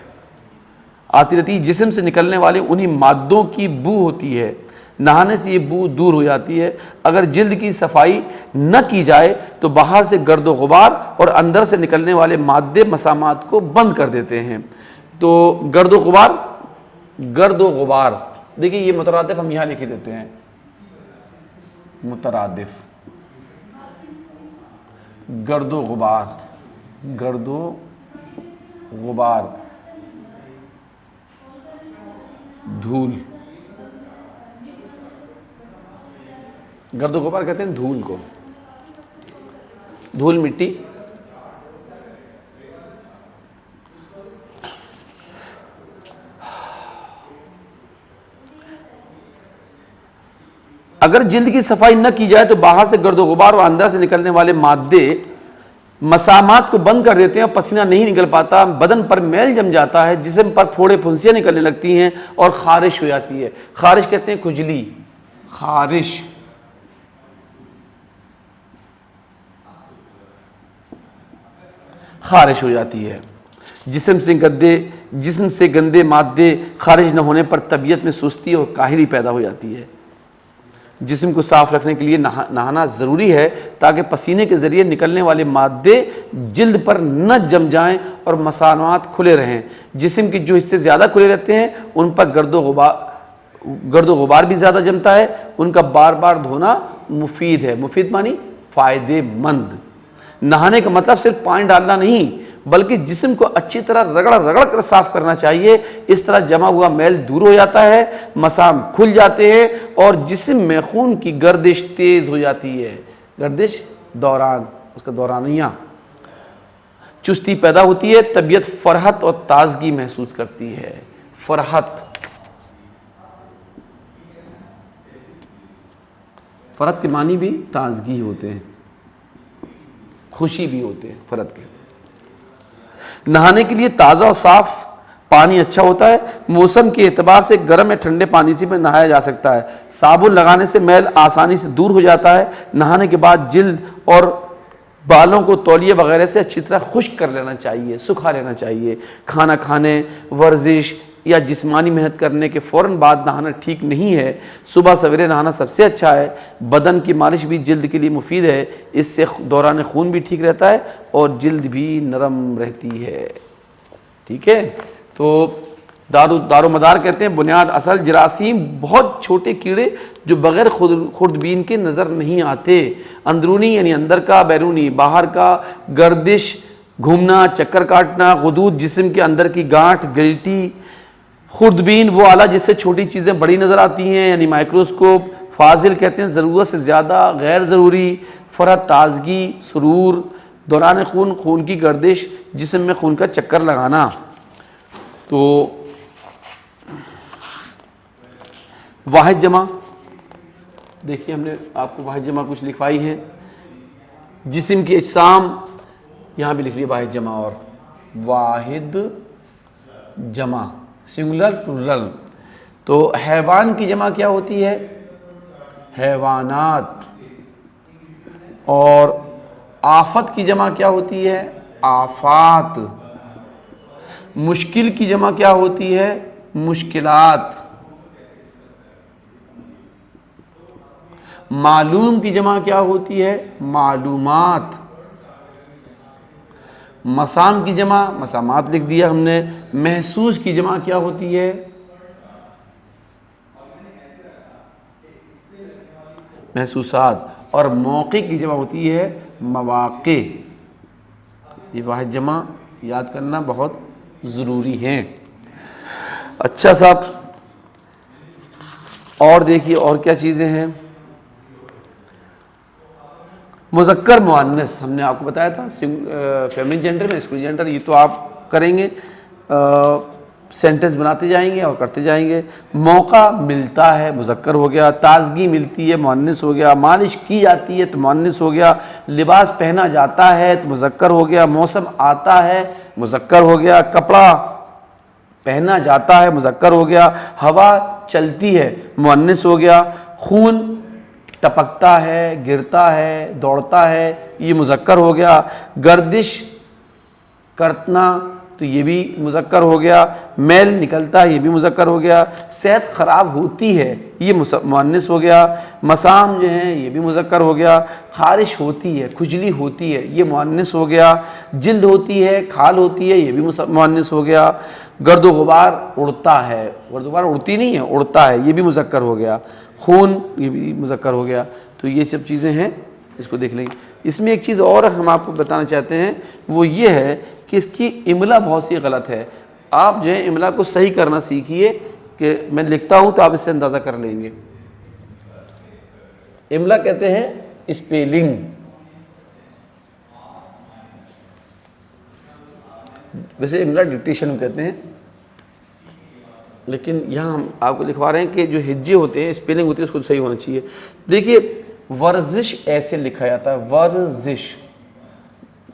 آتی رہتی ہے. جسم سے نکلنے والے انہی مادوں کی بو ہوتی ہے. نہانے سے یہ بو دور ہو جاتی ہے. اگر جلد کی صفائی نہ کی جائے تو باہر سے گرد و غبار اور اندر سے نکلنے والے مادے مسامات کو بند کر دیتے ہیں. تو گرد و غبار دیکھیے یہ مترادف ہم یہاں لکھ دیتے ہیں، مترادف، گرد و غبار، گرد و غبار، دھول. گرد و غبار کہتے ہیں دھول کو، دھول مٹی. اگر جلد کی صفائی نہ کی جائے تو باہر سے گرد و غبار اور اندر سے نکلنے والے مادے مسامات کو بند کر دیتے ہیں اور پسینہ نہیں نکل پاتا. بدن پر میل جم جاتا ہے، جسم پر پھوڑے پھنسیاں نکلنے لگتی ہیں اور خارش ہو جاتی ہے. خارش کہتے ہیں کھجلی، خارش. خارش ہو جاتی ہے. جسم سے گندے مادے خارج نہ ہونے پر طبیعت میں سستی اور کاہلی پیدا ہو جاتی ہے. جسم کو صاف رکھنے کے لیے نہانا ضروری ہے تاکہ پسینے کے ذریعے نکلنے والے مادے جلد پر نہ جم جائیں اور مسامات کھلے رہیں. جسم کے جو حصے زیادہ کھلے رہتے ہیں ان پر گرد و غبار بھی زیادہ جمتا ہے. ان کا بار بار دھونا مفید ہے. مفید معنی فائدے مند. نہانے کا مطلب صرف پانی ڈالنا نہیں بلکہ جسم کو اچھی طرح رگڑ کر صاف کرنا چاہیے. اس طرح جمع ہوا میل دور ہو جاتا ہے، مسام کھل جاتے ہیں اور جسم میں خون کی گردش تیز ہو جاتی ہے. گردش، دوران، اس کا دورانیہ، چستی پیدا ہوتی ہے. طبیعت فرحت اور تازگی محسوس کرتی ہے. فرحت کے معنی بھی تازگی ہوتے ہیں، خوشی بھی ہوتے ہیں فرحت کے. نہانے کے لیے تازہ اور صاف پانی اچھا ہوتا ہے. موسم کے اعتبار سے گرم یا ٹھنڈے پانی سے بھی نہایا جا سکتا ہے. صابن لگانے سے میل آسانی سے دور ہو جاتا ہے. نہانے کے بعد جلد اور بالوں کو تولیے وغیرہ سے اچھی طرح خشک کر لینا چاہیے، سکھا لینا چاہیے. کھانا کھانے، ورزش یا جسمانی محنت کرنے کے فوراً بعد نہانا ٹھیک نہیں ہے. صبح سویرے نہانا سب سے اچھا ہے. بدن کی مالش بھی جلد کے لیے مفید ہے. اس سے دوران خون بھی ٹھیک رہتا ہے اور جلد بھی نرم رہتی ہے. ٹھیک ہے. تو دار و مدار کہتے ہیں بنیاد اصل. جراثیم بہت چھوٹے کیڑے جو بغیر خوردبین کے نظر نہیں آتے. اندرونی یعنی اندر کا، بیرونی باہر کا. گردش، گھومنا، چکر کاٹنا. غدود جسم کے اندر کی گانٹھ، گلٹی. خوردبین وہ آلہ جس سے چھوٹی چیزیں بڑی نظر آتی ہیں یعنی مائکروسکوپ. فاضل کہتے ہیں ضرورت سے زیادہ، غیر ضروری. فرحت، تازگی، سرور. دوران خون کی گردش، جسم میں خون کا چکر لگانا. تو واحد جمع دیکھیے ہم نے آپ کو واحد جمع کچھ لکھوائی ہے. جسم کی اجسام یہاں بھی لکھ لیے واحد جمع. اور واحد جمع سنگولر پلورل. تو حیوان کی جمع کیا ہوتی ہے؟ حیوانات. اور آفت کی جمع کیا ہوتی ہے؟ آفات. مشکل کی جمع کیا ہوتی ہے؟ مشکلات. معلوم کی جمع کیا ہوتی ہے؟ معلومات. مسام کی جمع مسامات لکھ دیا ہم نے. محسوس کی جمع کیا ہوتی ہے؟ محسوسات. اور موقع کی جمع ہوتی ہے مواقع. یہ واحد جمع یاد کرنا بہت ضروری ہے. اچھا صاحب، اور دیکھیے اور کیا چیزیں ہیں. مذکر مؤنث ہم نے آپ کو بتایا تھا، فیمنن جینڈر میں اسکول جینڈر، یہ تو آپ کریں گے، سینٹنس بناتے جائیں گے اور کرتے جائیں گے. موقع ملتا ہے مذکر ہو گیا. تازگی ملتی ہے مؤنث ہو گیا. مالش کی جاتی ہے تو مؤنث ہو گیا. لباس پہنا جاتا ہے تو مذکر ہو گیا. موسم آتا ہے مذکر ہو گیا. کپڑا پہنا جاتا ہے مذکر ہو گیا. ہوا چلتی ہے مؤنث ہو گیا. خون ٹپکتا ہے، گرتا ہے، دوڑتا ہے، یہ مذکر ہو گیا. گردش کرنا تو یہ بھی مذکر ہو گیا. میل نکلتا ہے یہ بھی مذکر ہو گیا. صحت خراب ہوتی ہے یہ مؤنث ہو گیا. مسام جو ہیں یہ بھی مذکر ہو گیا. خارش ہوتی ہے، کھجلی ہوتی ہے، یہ مؤنث ہو گیا. جلد ہوتی ہے، کھال ہوتی ہے، یہ بھی مؤنث ہو گیا. گرد و غبار اڑتا ہے، گرد و غبار اڑتی نہیں ہے، اڑتا ہے، یہ بھی مذکر ہو گیا. خون یہ بھی مذکر ہو گیا. تو یہ سب چیزیں ہیں، اس کو دیکھ لیں گے. اس میں ایک چیز اور ہم آپ کو بتانا چاہتے ہیں، وہ یہ ہے کہ اس کی املا بہت سی غلط ہے. آپ جو ہے املا کو صحیح کرنا سیکھیے، کہ میں لکھتا ہوں تو آپ اس سے اندازہ کر لیں گے. املا کہتے ہیں اسپیلنگ. ویسے املا ڈکٹیشن کہتے ہیں، لیکن یہاں ہم آپ کو لکھوا رہے ہیں کہ جو ہجے ہوتے ہیں، اسپیلنگ ہوتی ہے، اس کو صحیح ہونا چاہیے. دیکھیے ورزش ایسے لکھا جاتا ہے، ورزش.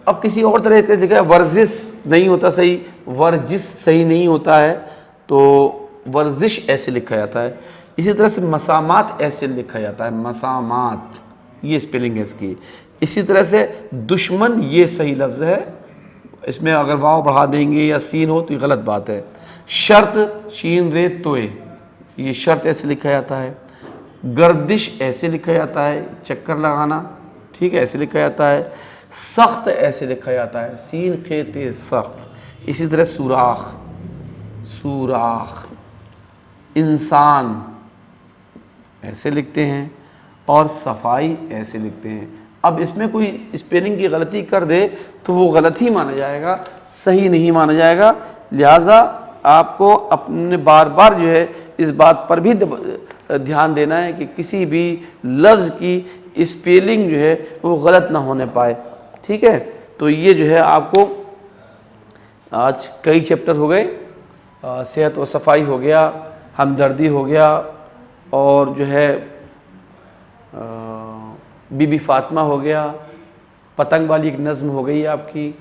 اب کسی اور طرح سے لکھا ہے ورزش نہیں ہوتا صحیح، ورجس صحیح نہیں ہوتا ہے، تو ورزش ایسے لکھا جاتا ہے. اسی طرح سے مسامات ایسے لکھا جاتا ہے، مسامات، یہ اسپیلنگ ہے اس کی. اسی طرح سے دشمن یہ صحیح لفظ ہے، اس میں اگر واو بڑھا دیں گے یا سین ہو تو یہ غلط بات ہے. شرط شین رے توئے، یہ شرط ایسے لکھا جاتا ہے. گردش ایسے لکھا جاتا ہے، چکر لگانا، ٹھیک ہے، ایسے لکھا جاتا ہے. سخت ایسے لکھا جاتا ہے، سین خیتے سخت. اسی طرح سوراخ، سوراخ. انسان ایسے لکھتے ہیں، اور صفائی ایسے لکھتے ہیں. اب اس میں کوئی اسپیلنگ کی غلطی کر دے تو وہ غلط ہی مانا جائے گا، صحیح نہیں مانا جائے گا. لہٰذا آپ کو اپنے بار بار جو ہے اس بات پر بھی دھیان دینا ہے کہ کسی بھی لفظ کی اسپیلنگ جو ہے وہ غلط نہ ہونے پائے. ٹھیک ہے، تو یہ جو ہے آپ کو آج کئی چیپٹر ہو گئے. صحت و صفائی ہو گیا، ہمدردی ہو گیا، اور جو ہے بی بی فاطمہ ہو گیا، پتنگ والی ایک نظم ہو گئی آپ کی.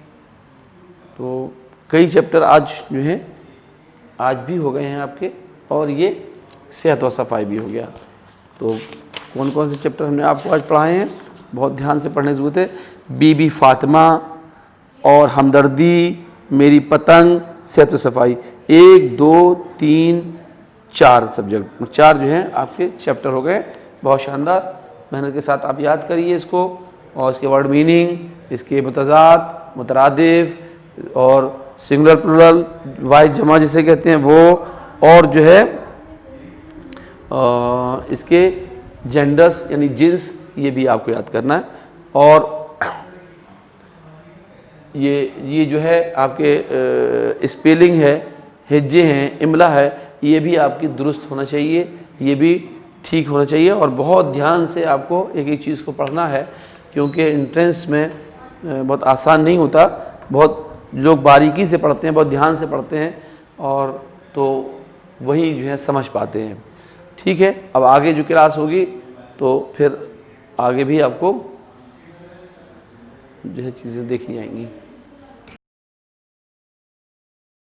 تو کئی چیپٹر آج جو ہیں آج بھی ہو گئے ہیں آپ کے، اور یہ صحت و صفائی بھی ہو گیا. تو کون کون سے چیپٹر ہم نے آپ کو آج پڑھائے ہیں، بہت دھیان سے پڑھنے کی ضرورت ہے. بی بی فاطمہ اور ہمدردی، میری پتنگ، صحت و صفائی، 1 2 3 4 سبجیکٹ، 4 جو ہیں آپ کے چیپٹر ہو گئے. بہت شاندار، محنت کے ساتھ آپ یاد کریے اس کو، اور اس کے ورڈ میننگ، اس کے متضاد، مترادف، اور سنگولر پلورل، واحد جمع جسے کہتے ہیں وہ، اور جو ہے اس کے جینڈرز یعنی جنس، یہ بھی آپ کو یاد کرنا ہے. اور یہ جو ہے آپ کے اسپیلنگ ہے، ہجے ہیں، املا ہے، یہ بھی آپ کی درست ہونا چاہیے، یہ بھی ٹھیک ہونا چاہیے. اور بہت دھیان سے آپ کو ایک ایک چیز کو پڑھنا ہے، کیونکہ انٹرنس میں بہت آسان نہیں ہوتا. بہت لوگ باریکی سے پڑھتے ہیں، بہت دھیان سے پڑھتے ہیں، اور تو وہی جو ہے سمجھ پاتے ہیں. ٹھیک ہے، اب آگے جو کلاس ہوگی تو پھر آگے بھی آپ کو جو ہے چیزیں دیکھی جائیں گی.